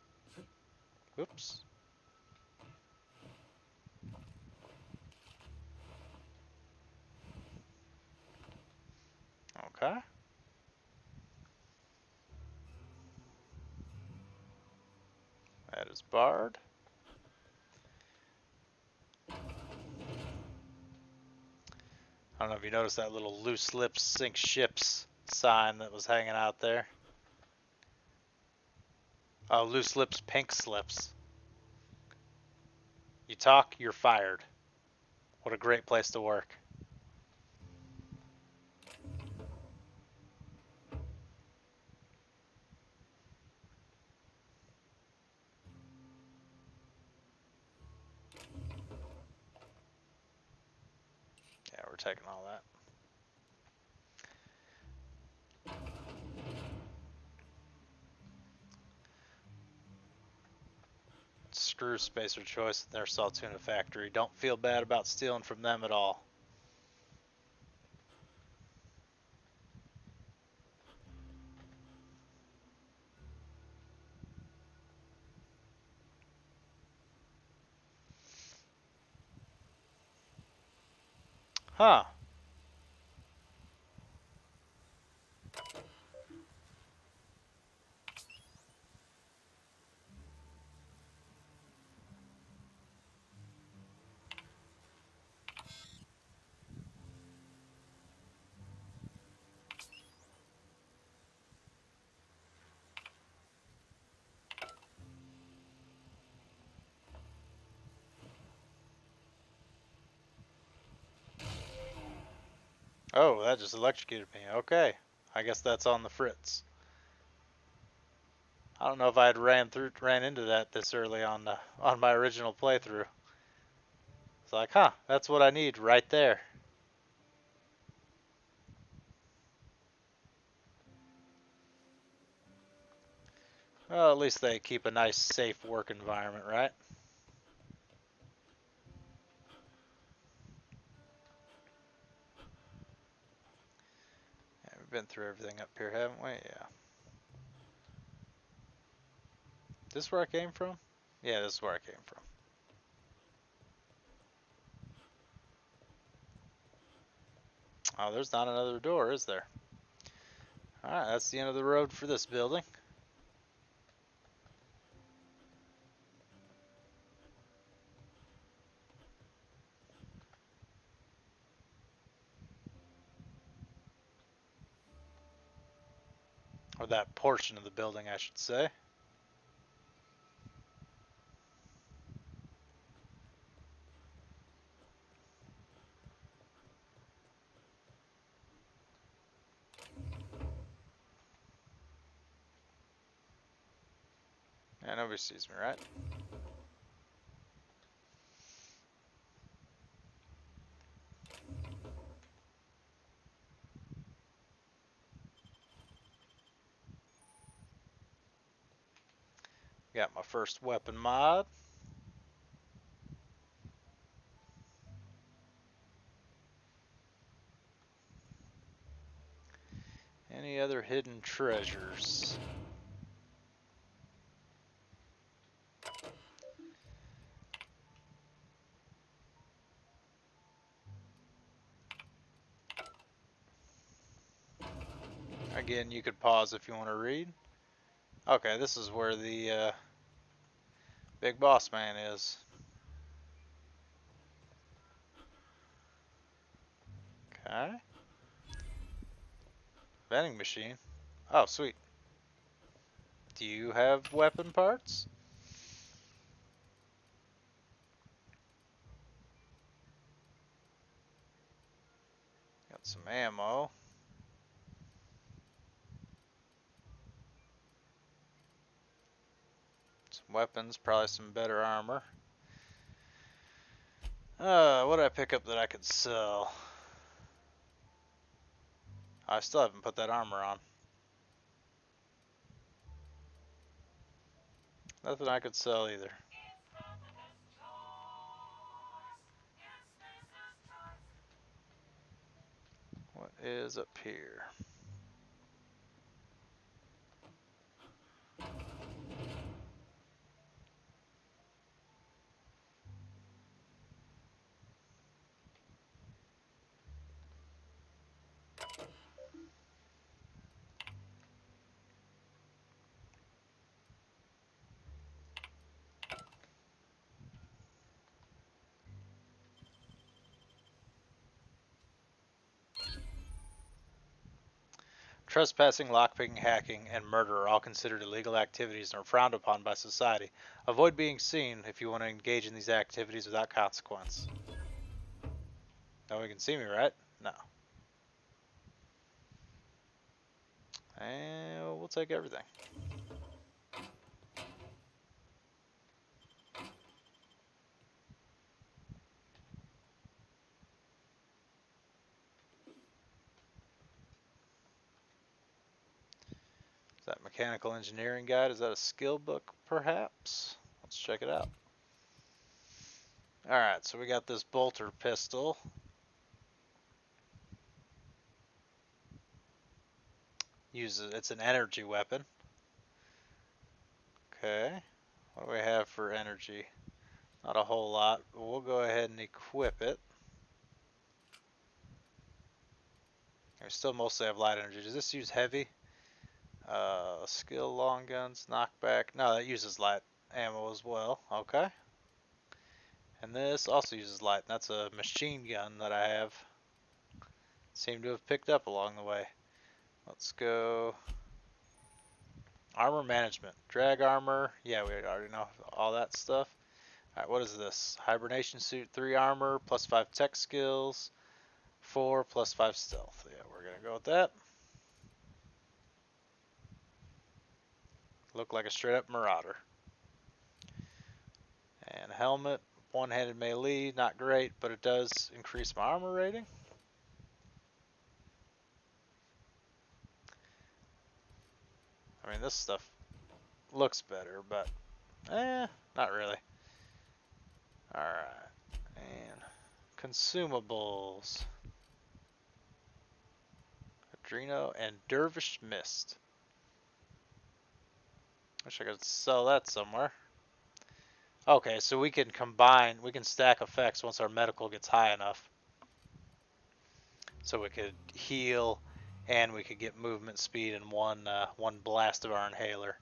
Whoops. Okay. That is barred. I don't know if you noticed that little loose lips sink ships sign that was hanging out there. Oh, loose lips, pink slips. You talk, you're fired. What a great place to work. Yeah, we're taking all that. Screw Spacer Choice and their Saltuna factory. Don't feel bad about stealing from them at all. Huh. Oh, that just electrocuted me. Okay. I guess that's on the fritz. I don't know if I had ran into that this early on my original playthrough. It's like, huh, that's what I need right there. Well, at least they keep a nice, safe work environment, right? Yeah, we've been through everything up here, haven't we? Yeah. This is where I came from? Yeah, this is where I came from. Oh, there's not another door, is there? Alright, that's the end of the road for this building. Or that portion of the building, I should say. Yeah, nobody sees me, right? Got my first weapon mod. Any other hidden treasures? Again, you could pause if you want to read. Okay, this is where the big boss man is. Okay. Vending machine. Oh, sweet. Do you have weapon parts? Got some ammo. Some weapons, probably some better armor. What did I pick up that I could sell? I still haven't put that armor on. Nothing I could sell either. What is up here? Trespassing, lockpicking, hacking, and murder are all considered illegal activities and are frowned upon by society. Avoid being seen if you want to engage in these activities without consequence. No one can see me, right? No. And we'll take everything. Is that mechanical engineering guide? Is that a skill book, perhaps? Let's check it out. Alright, so we got this bolter pistol. It's an energy weapon. Okay. What do we have for energy? Not a whole lot, but we'll go ahead and equip it. We still mostly have light energy. Does this use heavy? Skill long guns, knockback. No, that uses light ammo as well. Okay. And this also uses light. That's a machine gun that I have. Seem to have picked up along the way. Let's go. Armor management. Drag armor. Yeah, we already know all that stuff. Alright, what is this? Hibernation suit, 3 armor, plus 5 tech skills, 4 plus 5 stealth. Yeah, we're gonna go with that. Look like a straight up marauder. And helmet, one-handed melee, not great, but it does increase my armor rating. I mean, this stuff looks better, but not really. Alright, and consumables. Adreno and Dervish Mist. Wish I could sell that somewhere. Okay, so we can combine, we can stack effects once our medical gets high enough. So we could heal and we could get movement speed in one blast of our inhaler.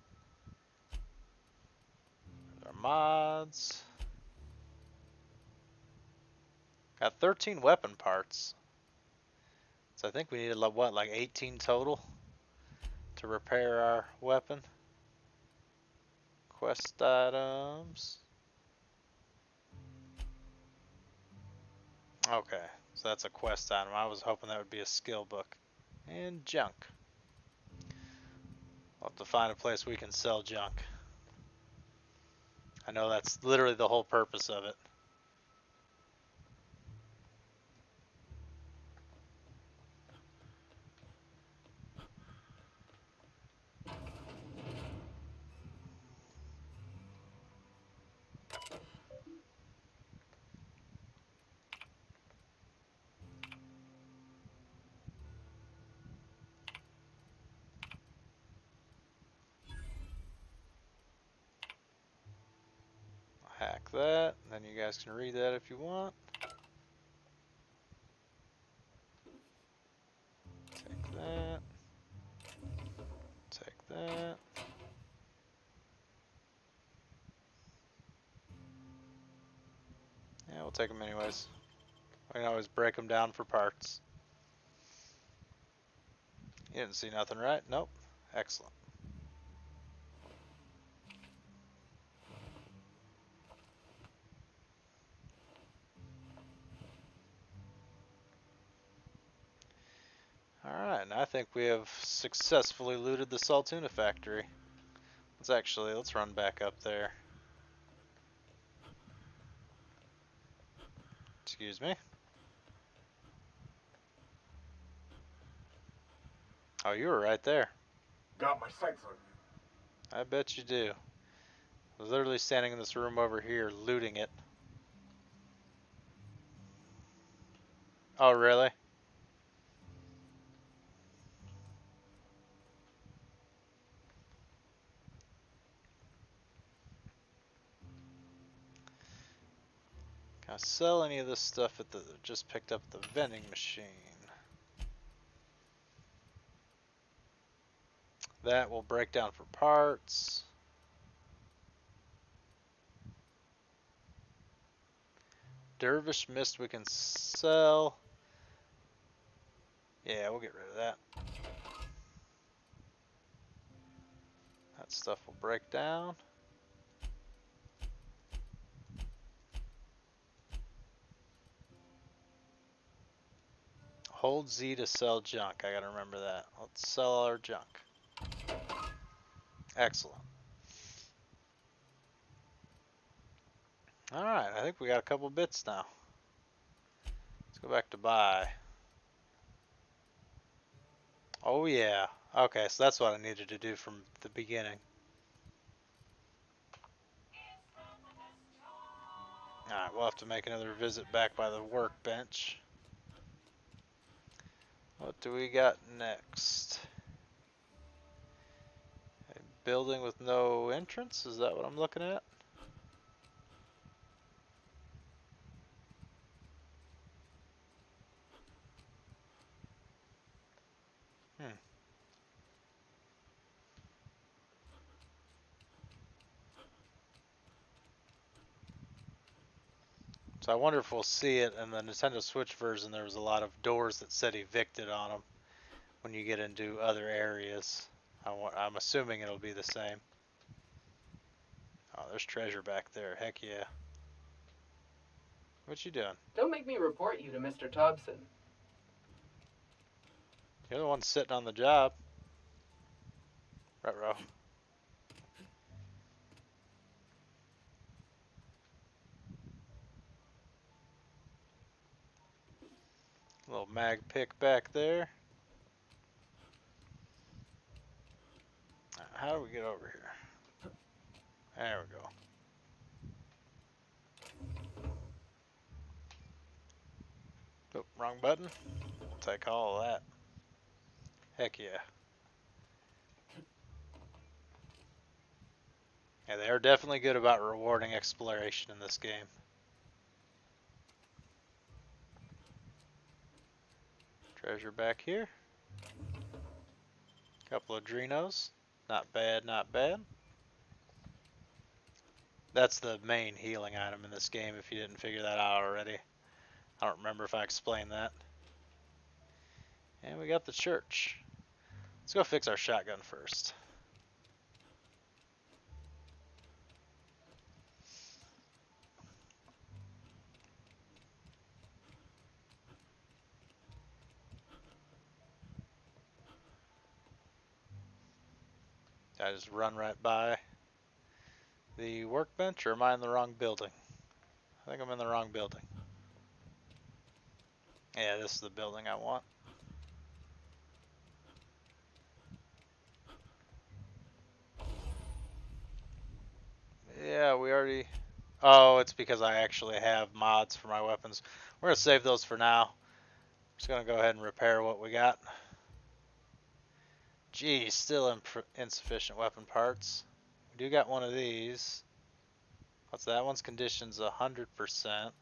Our mods. Got 13 weapon parts. So I think we needed what, like 18 total to repair our weapon. Quest items. Okay, so that's a quest item. I was hoping that would be a skill book. And junk. We'll have to find a place we can sell junk. I know that's literally the whole purpose of it. Hack that, then you guys can read that if you want. Take that. Take that. Yeah, we'll take them anyways. We can always break them down for parts. You didn't see nothing, right? Nope. Excellent. Alright, and I think we have successfully looted the Saltuna factory. Let's run back up there. Excuse me. Oh, you were right there.
Got my sights on you.
I bet you do. I was literally standing in this room over here looting it. Oh, really? Can I sell any of this stuff at the just picked up the vending machine? That will break down for parts. Dervish mist we can sell. Yeah, we'll get rid of that. That stuff will break down. Hold Z to sell junk. I gotta remember that. Let's sell our junk. Excellent. Alright, I think we got a couple bits now. Let's go back to buy. Oh yeah. Okay, so that's what I needed to do from the beginning. Alright, we'll have to make another visit back by the workbench. What do we got next? A building with no entrance? Is that what I'm looking at? So I wonder if we'll see it in the Nintendo Switch version. There was a lot of doors that said evicted on them when you get into other areas. I'm assuming it'll be the same. Oh, there's treasure back there. Heck yeah. What you doing?
Don't make me report you to Mr. Thompson.
You're the one sitting on the job. Ruh-roh. Little mag pick back there. How do we get over here? There we go. Oh, wrong button. We'll take all of that. Heck yeah. Yeah, they are definitely good about rewarding exploration in this game. Treasure back here. Couple of Drinos. Not bad, not bad. That's the main healing item in this game if you didn't figure that out already. I don't remember if I explained that. And we got the church. Let's go fix our shotgun first. Did I just run right by the workbench, or am I in the wrong building? I think I'm in the wrong building. Yeah, this is the building I want. Yeah, we already... Oh, it's because I actually have mods for my weapons. We're going to save those for now. Just going to go ahead and repair what we got. Geez, still insufficient weapon parts. We do got one of these. What's that one's conditions? 100%. What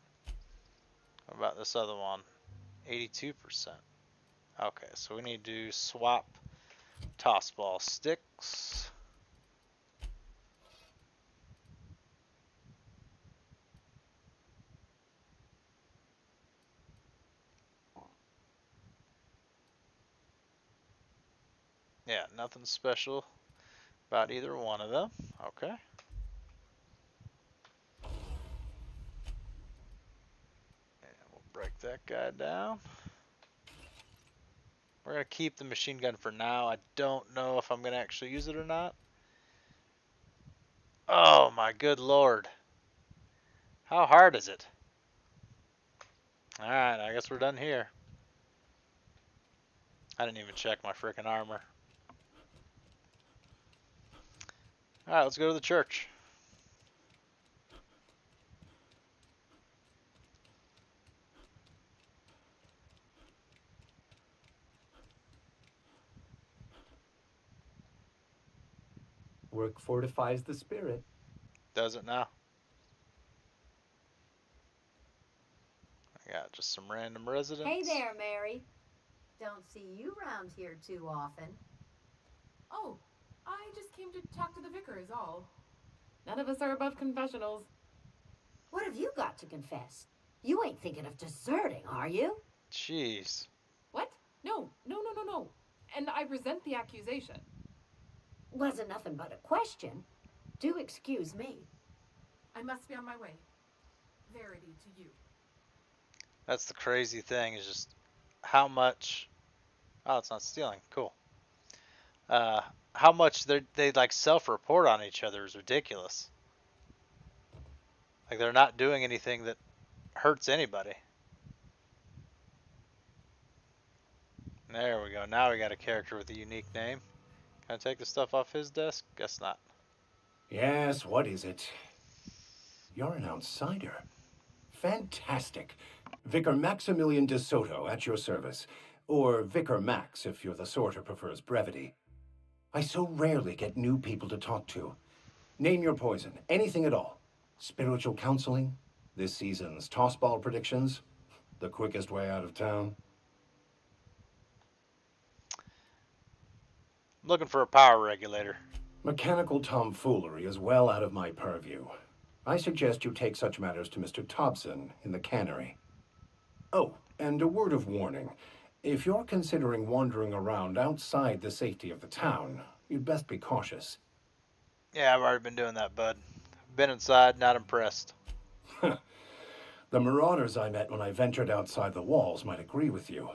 about this other one? 82%. Okay, so we need to swap toss ball sticks. Yeah, nothing special about either one of them. Okay. And we'll break that guy down. We're going to keep the machine gun for now. I don't know if I'm going to actually use it or not. Oh my good lord. How hard is it? Alright, I guess we're done here. I didn't even check my freaking armor. Alright, let's go to the church.
Work fortifies the spirit.
Does it now? I got just some random residents.
Hey there, Mary. Don't see you around here too often.
Oh, I just came to talk to the vicar is all.
None of us are above confessionals.
What have you got to confess? You ain't thinking of deserting, are you?
Jeez.
What? No. And I resent the accusation.
Wasn't nothing but a question. Do excuse me.
I must be on my way. Verity to you.
That's the crazy thing, is just how much... Oh, it's not stealing. Cool. How much they like self-report on each other is ridiculous. Like, they're not doing anything that hurts anybody. There we go. Now we got a character with a unique name. Can I take the stuff off his desk? Guess not.
Yes, what is it? You're an outsider. Fantastic. Vicar Maximilian de Soto at your service. Or Vicar Max if you're the sort who prefers brevity. I so rarely get new people to talk to. Name your poison, anything at all. Spiritual counseling, this season's tossball predictions, the quickest way out of town.
I'm looking for a power regulator.
Mechanical tomfoolery is well out of my purview. I suggest you take such matters to Mr. Thompson in the cannery. Oh, and a word of warning. If you're considering wandering around outside the safety of the town, you'd best be cautious.
Yeah, I've already been doing that, bud. Been inside, not impressed.
The marauders I met when I ventured outside the walls might agree with you.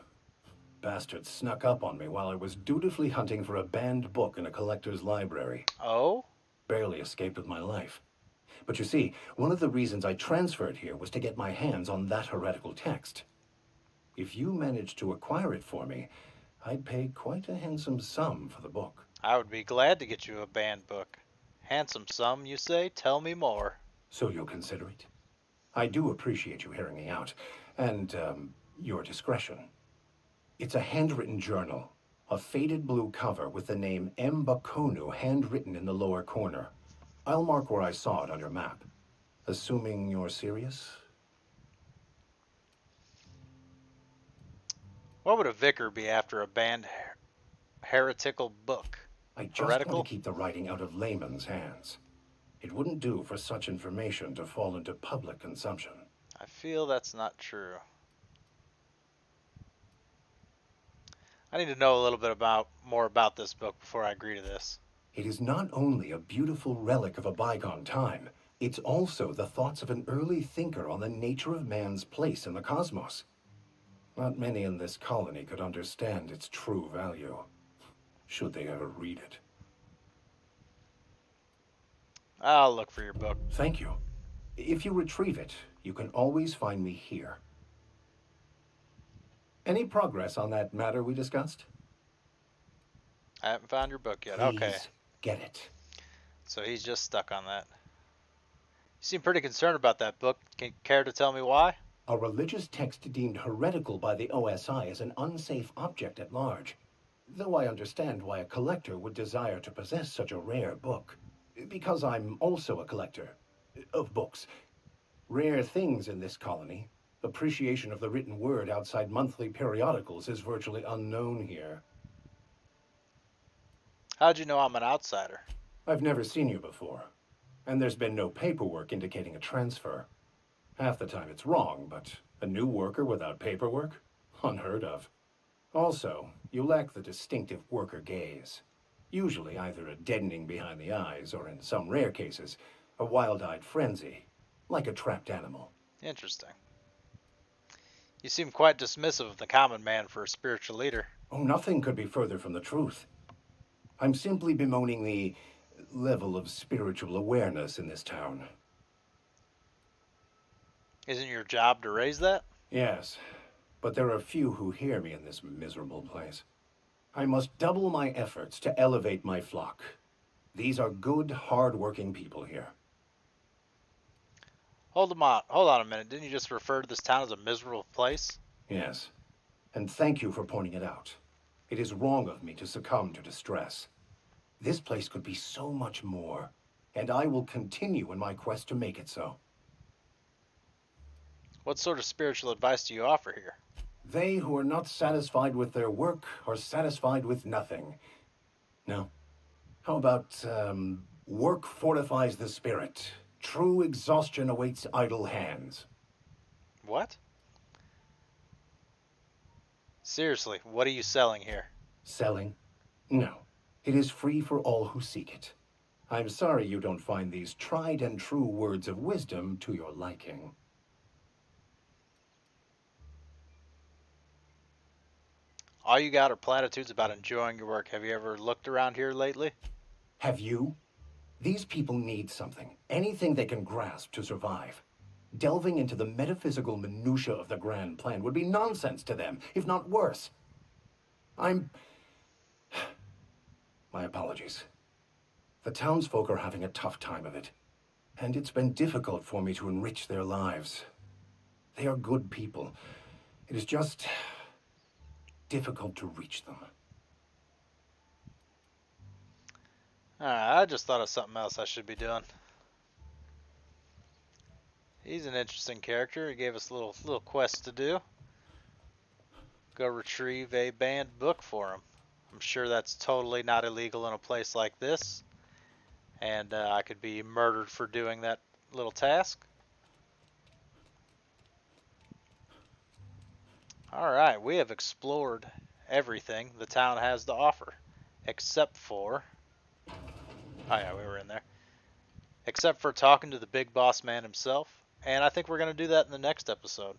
Bastards snuck up on me while I was dutifully hunting for a banned book in a collector's library.
Oh?
Barely escaped with my life. But you see, one of the reasons I transferred here was to get my hands on that heretical text. If you managed to acquire it for me, I'd pay quite a handsome sum for the book.
I would be glad to get you a banned book. Handsome sum, you say? Tell me more.
So you'll consider it? I do appreciate you hearing me out, and, your discretion. It's a handwritten journal, a faded blue cover with the name M. Bakonu handwritten in the lower corner. I'll mark where I saw it on your map. Assuming you're serious?
What would a vicar be after a banned heretical book?
I just
Heretical?
want to keep the writing out of layman's hands. It wouldn't do for such information to fall into public consumption.
I feel that's not true. I need to know a little bit more about this book before I agree to this.
It is not only a beautiful relic of a bygone time, it's also the thoughts of an early thinker on the nature of man's place in the cosmos. Not many in this colony could understand its true value, should they ever read it.
I'll look for your book.
Thank you. If you retrieve it, you can always find me here. Any progress on that matter we discussed?
I haven't found your book yet.
Please
Okay.
get it.
So he's just stuck on that. You seem pretty concerned about that book. Can you care to tell me why?
A religious text deemed heretical by the OSI is an unsafe object at large. Though I understand why a collector would desire to possess such a rare book. Because I'm also a collector of books. Rare things in this colony. Appreciation of the written word outside monthly periodicals is virtually unknown here.
How'd you know I'm an outsider?
I've never seen you before, and there's been no paperwork indicating a transfer. Half the time it's wrong, but a new worker without paperwork? Unheard of. Also, you lack the distinctive worker gaze. Usually either a deadening behind the eyes, or in some rare cases, a wild-eyed frenzy, like a trapped animal.
Interesting. You seem quite dismissive of the common man for a spiritual leader.
Oh, nothing could be further from the truth. I'm simply bemoaning the level of spiritual awareness in this town.
Isn't your job to raise that?
Yes, but there are few who hear me in this miserable place. I must double my efforts to elevate my flock. These are good, hard-working people here.
Hold on a minute. Didn't you just refer to this town as a miserable place?
Yes, and thank you for pointing it out. It is wrong of me to succumb to distress. This place could be so much more, and I will continue in my quest to make it so.
What sort of spiritual advice do you offer here?
They who are not satisfied with their work are satisfied with nothing. No. How about, work fortifies the spirit. True exhaustion awaits idle hands.
What? Seriously, what are you selling here?
Selling? No. It is free for all who seek it. I'm sorry you don't find these tried and true words of wisdom to your liking.
All you got are platitudes about enjoying your work. Have you ever looked around here lately?
Have you? These people need something, anything they can grasp to survive. Delving into the metaphysical minutiae of the grand plan would be nonsense to them, if not worse. My apologies. The townsfolk are having a tough time of it, and it's been difficult for me to enrich their lives. They are good people. It is just difficult to reach them.
I just thought of something else I should be doing. He's an interesting character. He gave us a little quest to do. Go retrieve a banned book for him. I'm sure that's totally not illegal in a place like this. And I could be murdered for doing that little task. Alright, we have explored everything the town has to offer. Except for... Oh yeah, we were in there. Except for talking to the big boss man himself. And I think we're going to do that in the next episode.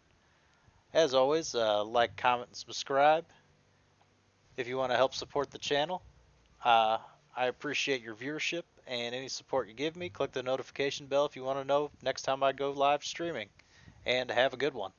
As always, like, comment, and subscribe. If you want to help support the channel, I appreciate your viewership and any support you give me. Click the notification bell if you want to know next time I go live streaming. And have a good one.